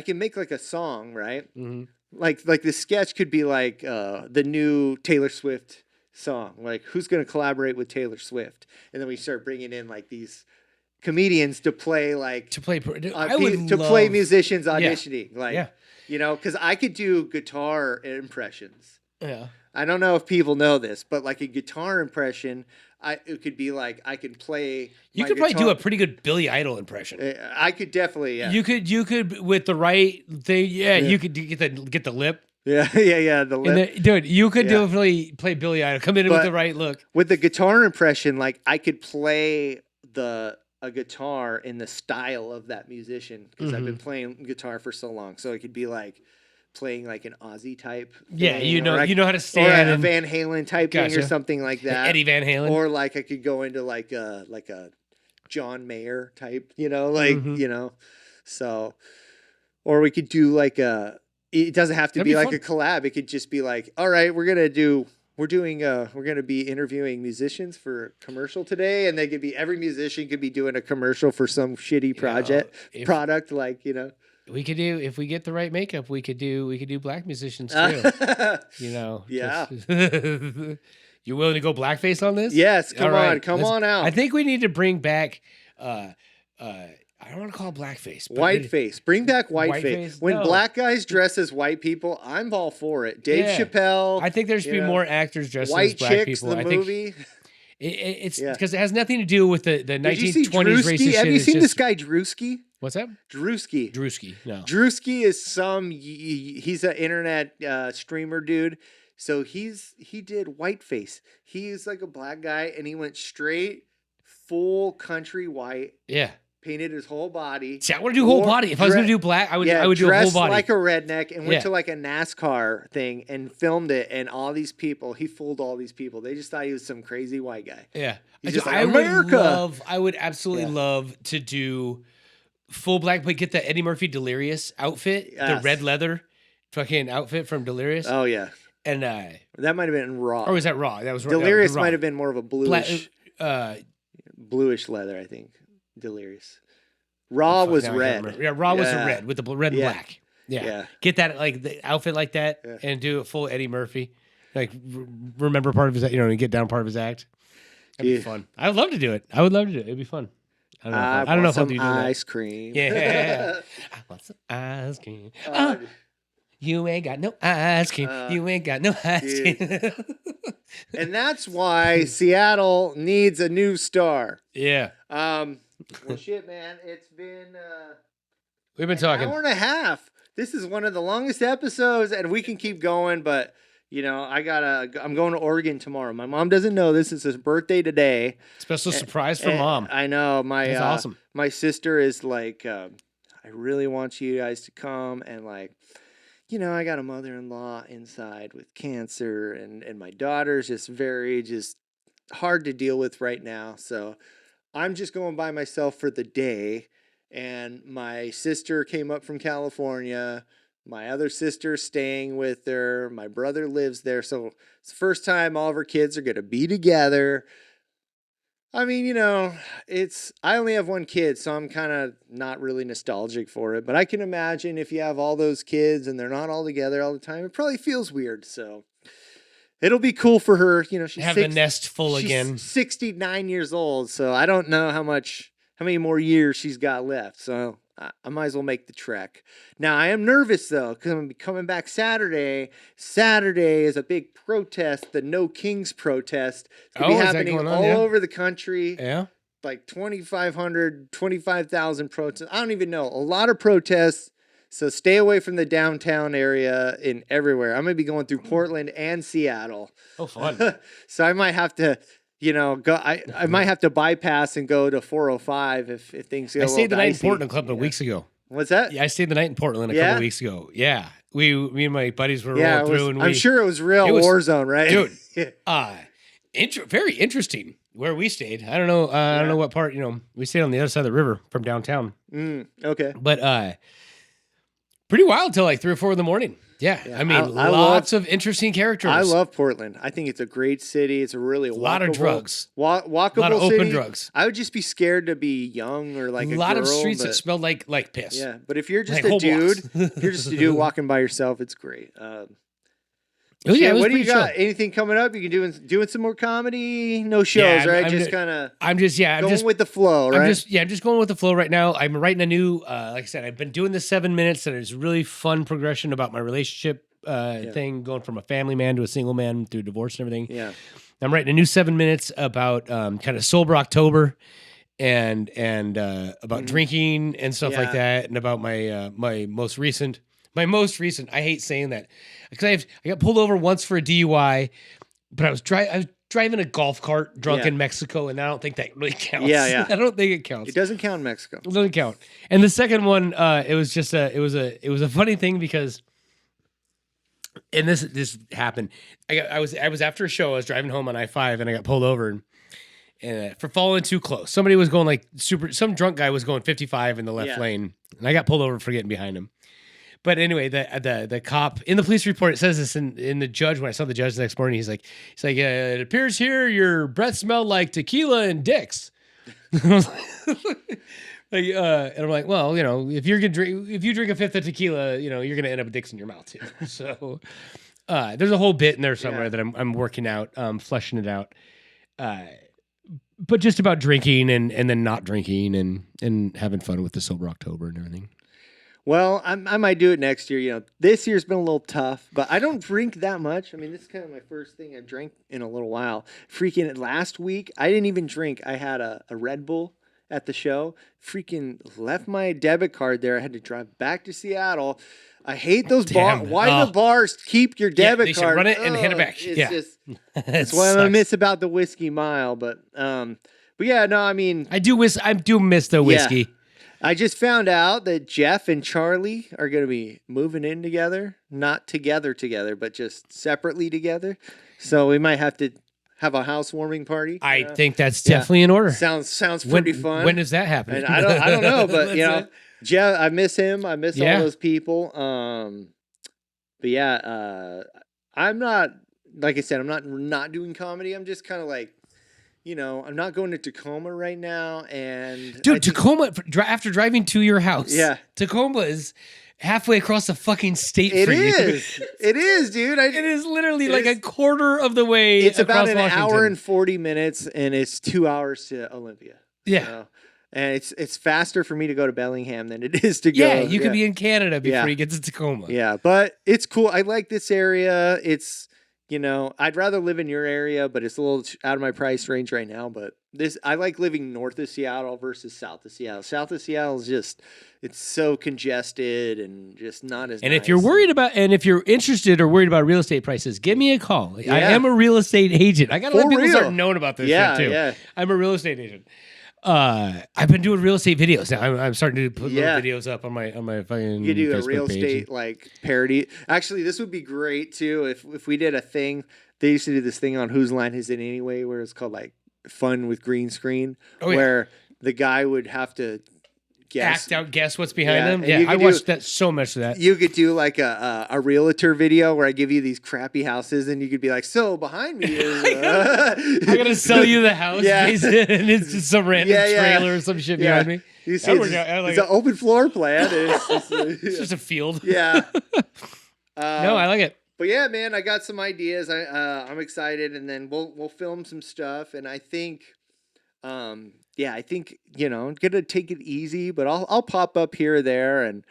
can make like a song, right? Mm-hmm. Like the sketch could be like the new Taylor Swift song, like who's going to collaborate with Taylor Swift, and then we start bringing in like these comedians to play play musicians auditioning, like you know, because I could do guitar impressions. Yeah, I don't know if people know this, but like a guitar impression, it could be like I can play. You could probably do a pretty good Billy Idol impression. I could definitely. Yeah. You could with the right thing. Yeah, you could get the lip. Yeah. The lip. Dude, you could definitely play Billy Idol. Come in with the right look. With the guitar impression, like I could play a guitar in the style of that musician because I've been playing guitar for so long. So it could be like playing like an Aussie type thing, you know how to stand, or a Van Halen type thing or something like that. Eddie Van Halen, or like I could go into like a John Mayer type, you know, like you know, so, or we could do like it doesn't have to be like a collab. It could just be like, all right, we're gonna be interviewing musicians for a commercial today, and every musician could be doing a commercial for some shitty product, like, you know. We could do, if we get the right makeup, we could do black musicians too. You know. Yeah. You willing to go blackface on this? Yes, come on out. I think we need to bring back I don't want to call it blackface. Whiteface. Bring back whiteface. When black guys dress as white people, I'm all for it. Dave Chappelle. I think there should be more actors dressed as black people. White Chicks, the movie. It's because it has nothing to do with the 1920s racist shit. Have you seen this guy Drewski? What's that? Drewski. No. Drewski is he's an internet streamer dude. So he did whiteface. He's like a black guy, and he went straight full country white. Yeah. Painted his whole body. See, I want to do whole body. If I was going to do black, I would do a whole body. Like a redneck, and went to like a NASCAR thing and filmed it. And all these people, he fooled all these people. They just thought he was some crazy white guy. Yeah. He's just like, America. I would absolutely love to do full black, but get the Eddie Murphy Delirious outfit, the red leather fucking outfit from Delirious. Oh, yeah. And that might have been Raw. Or was that Raw? That was Delirious Raw. might have been more of a bluish leather, I think. Delirious. Raw was red. Yeah, Raw was red with the red and black. Yeah. Get that, like, the outfit like that and do it full Eddie Murphy. Like, remember part of his, and get down part of his act. That'd be fun. I would love to do it. It'd be fun. I don't know if I'll do that. Ice cream. Yeah. I want some ice cream. You ain't got no ice cream. You ain't got no ice cream. And that's why Seattle needs a new star. Yeah. Well, shit, man. It's been we've been talking an hour and a half. This is one of the longest episodes, and we can keep going, but I'm going to Oregon tomorrow. My mom doesn't know this. It's his birthday today. Special surprise for mom. I know. That's awesome. My sister is like, I really want you guys to come, and like, I got a mother-in-law inside with cancer, and my daughter's just hard to deal with right now. So I'm just going by myself for the day. And my sister came up from California. My other sister's staying with her. My brother lives there. So it's the first time all of her kids are going to be together. I mean, I only have one kid, so I'm kind of not really nostalgic for it. But I can imagine if you have all those kids and they're not all together all the time, it probably feels weird. So it'll be cool for her. She's the nest full again. She's 69 years old, so I don't know how many more years she's got left. So I might as well make the trek. Now, I am nervous, though, because I'm going to be coming back Saturday. Saturday is a big protest, the No Kings protest. It's going to be happening all over the country. Yeah. Like 2,500, 25,000 protests. I don't even know. A lot of protests So stay away from the downtown area in everywhere. I'm going to be going through Portland and Seattle. Oh, fun. So I might have to, go. I might have to bypass and go to 405 if things go. I stayed the night in dicey. Portland a couple of weeks ago. What's that? Yeah, I stayed the night in Portland a couple of weeks ago. Yeah, me and my buddies were rolling through, and I'm sure it was real war zone, right? Dude, very interesting where we stayed. I don't know. I don't know what part. We stayed on the other side of the river from downtown. Okay, but pretty wild till like 3 or 4 in the morning. Yeah. I mean, lots of interesting characters. I love Portland. I think it's a great city. It's a really lot of drugs, walkable, a lot of open city. drugs. I would just be scared to be young or like a lot girl, of streets that smell like piss. Yeah, but if you're just like a dude, if you're just a dude walking by yourself, it's great. It was what do you got? chill. Anything coming up? You can doing some more comedy? No shows, right? I'm just kind of. I'm just going with the flow, right? I'm just going with the flow right now. I'm writing a new. Like I said, I've been doing the 7 minutes, and it's really fun progression about my relationship thing, going from a family man to a single man through divorce and everything. Yeah, I'm writing a new 7 minutes about kind of sober October, and about drinking and stuff like that, and about my most recent. I hate saying that because I got pulled over once for a DUI, but I was driving a golf cart drunk in Mexico, and I don't think that really counts. Yeah. I don't think it counts. It doesn't count in Mexico. It doesn't count. And the second one, it was just it was a funny thing because, and this happened. I was after a show. I was driving home on I-5, and I got pulled over and for following too close. Somebody was going like some drunk guy was going 55 in the left lane, and I got pulled over for getting behind him. But anyway, the cop in the police report, it says this in the judge. When I saw the judge the next morning, he's like, it appears here your breath smelled like tequila and dicks. And I'm like, well, if you drink a fifth of tequila, you're gonna end up with dicks in your mouth too. So there's a whole bit in there somewhere that I'm working out, fleshing it out. But just about drinking and then not drinking and having fun with the sober October and everything. Well, I might do it next year. This year's been a little tough, but I don't drink that much. I mean, this is kind of my first thing I've drank in a little while. Freaking last week, I didn't even drink. I had a Red Bull at the show. Freaking left my debit card there. I had to drive back to Seattle. I hate those bars. Why do the bars keep your debit they card? Should run it and hand it back. That's what I miss about the whiskey mile. But yeah, no, I mean, I do miss the whiskey. Yeah. I just found out that Jeff and Charlie are going to be moving in together, not together, but just separately together. So we might have to have a housewarming party. I think that's definitely in order. Sounds pretty fun. When does that happen? And I don't know, but Jeff, I miss him. I miss all those people. But yeah, I'm not, like I said, I'm not doing comedy. I'm just kind of like, I'm not going to Tacoma right now. And dude, Tacoma, after driving to your house, Tacoma is halfway across the fucking state for you. It is, dude. It is literally like a quarter of the way. It's about an Washington. hour and 40 minutes, and it's 2 hours to Olympia. Yeah. So, and it's faster for me to go to Bellingham than it is to go. Yeah, you could be in Canada before you get to Tacoma. Yeah, but it's cool. I like this area. It's, I'd rather live in your area, but it's a little out of my price range right now. But I like living north of Seattle versus south of Seattle. South of Seattle is just, it's so congested and just not as And nice. if you're interested or worried about real estate prices, give me a call. Yeah. I am a real estate agent. I got to let people start knowing about this shit too. Yeah. I'm a real estate agent. I've been doing real estate videos now. I'm starting to put little videos up on my fucking. You do Facebook a real page. estate like parody. Actually, this would be great too if we did a thing. They used to do this thing on Whose Line Is It Anyway, where it's called like Fun with Green Screen, where the guy would have to guess what's behind them. Yeah, I watched that so much of that. You could do like a realtor video where I give you these crappy houses, and you could be like, "So behind me is I gotta sell you the house, and it's just some random trailer or some shit behind me." You see, it's an open floor plan. It's just a field. Yeah. No, I like it. But yeah, man, I got some ideas. I'm excited, and then we'll film some stuff, and I think. I think, I'm going to take it easy, but I'll pop up here or there. And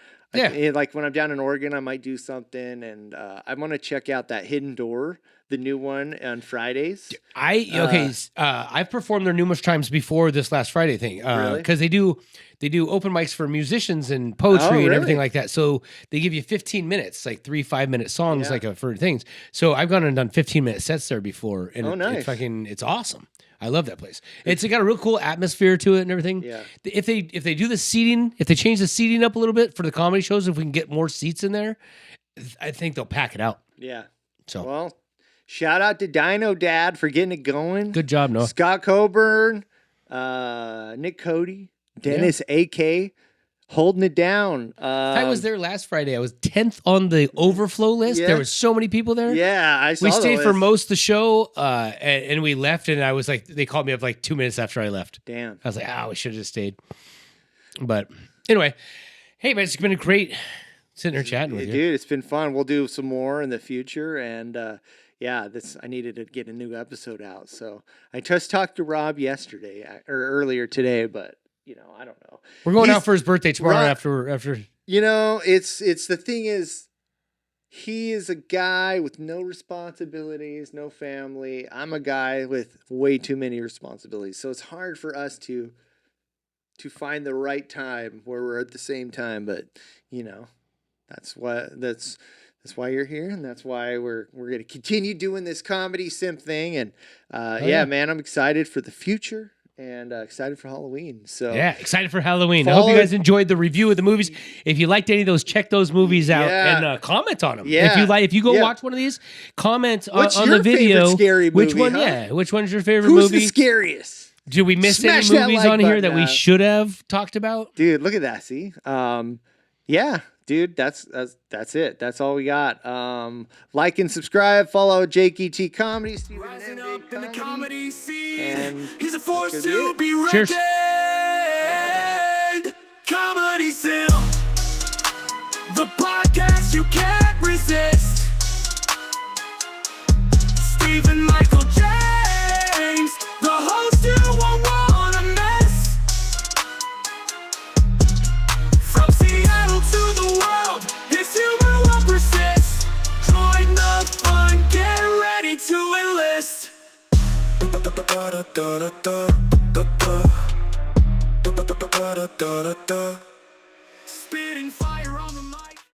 like when I'm down in Oregon, I might do something. And I want to check out that hidden door the new one on Fridays. I've performed there numerous times before this last Friday thing. Really? Because they do open mics for musicians and poetry and everything like that. So they give you 15 minutes, like 3-5-minute songs, for things. So I've gone and done 15-minute sets there before, and nice. It's awesome. I love that place. It's got a real cool atmosphere to it and everything. Yeah. If they do the seating, if they change the seating up a little bit for the comedy shows, if we can get more seats in there, I think they'll pack it out. Yeah. So well, shout out to Dino Dad for getting it going. Good job, Noah. Scott Coburn, Nick Cody, Dennis AK, holding it down. I was there last Friday. I was 10th on the overflow list. Yeah. There was so many people there. Yeah, I saw. We stayed the for list. most of the show, and we left. And I was like, they called me up like 2 minutes after I left. Damn. I was like, we should have just stayed. But anyway, hey man, it's been great sitting here chatting with you, dude. It's been fun. We'll do some more in the future, and I needed to get a new episode out. So I just talked to Rob yesterday or earlier today, but. I don't know. We're going out for his birthday tomorrow after. It's the thing is, he is a guy with no responsibilities, no family. I'm a guy with way too many responsibilities. So it's hard for us to find the right time where we're at the same time. But, that's why you're here, and that's why we're going to continue doing this comedy simp thing. And man, I'm excited for the future. And excited for Halloween. So excited for Halloween. I hope you guys enjoyed the review of the movies. If you liked any of those, check those movies out and comment on them. Yeah. If you go watch one of these, comment on your the video. Scary movie, which one? huh? Yeah, which one's your favorite Who's movie? the scariest? Did we miss Smash any that movies like on here button that we should have talked about? Dude, look at that. See, dude, that's it. That's all we got. Like and subscribe. Follow Jake E.T. Comedy. Rising up in the comedy scene. And he's a force to be reckoned. Cheers. Comedy Simp, the podcast you can't resist. Stephen Michael James, the host you won't wanna miss. From Seattle to the world, his humor will persist. Join the fun, get ready to enlist. Spitting fire.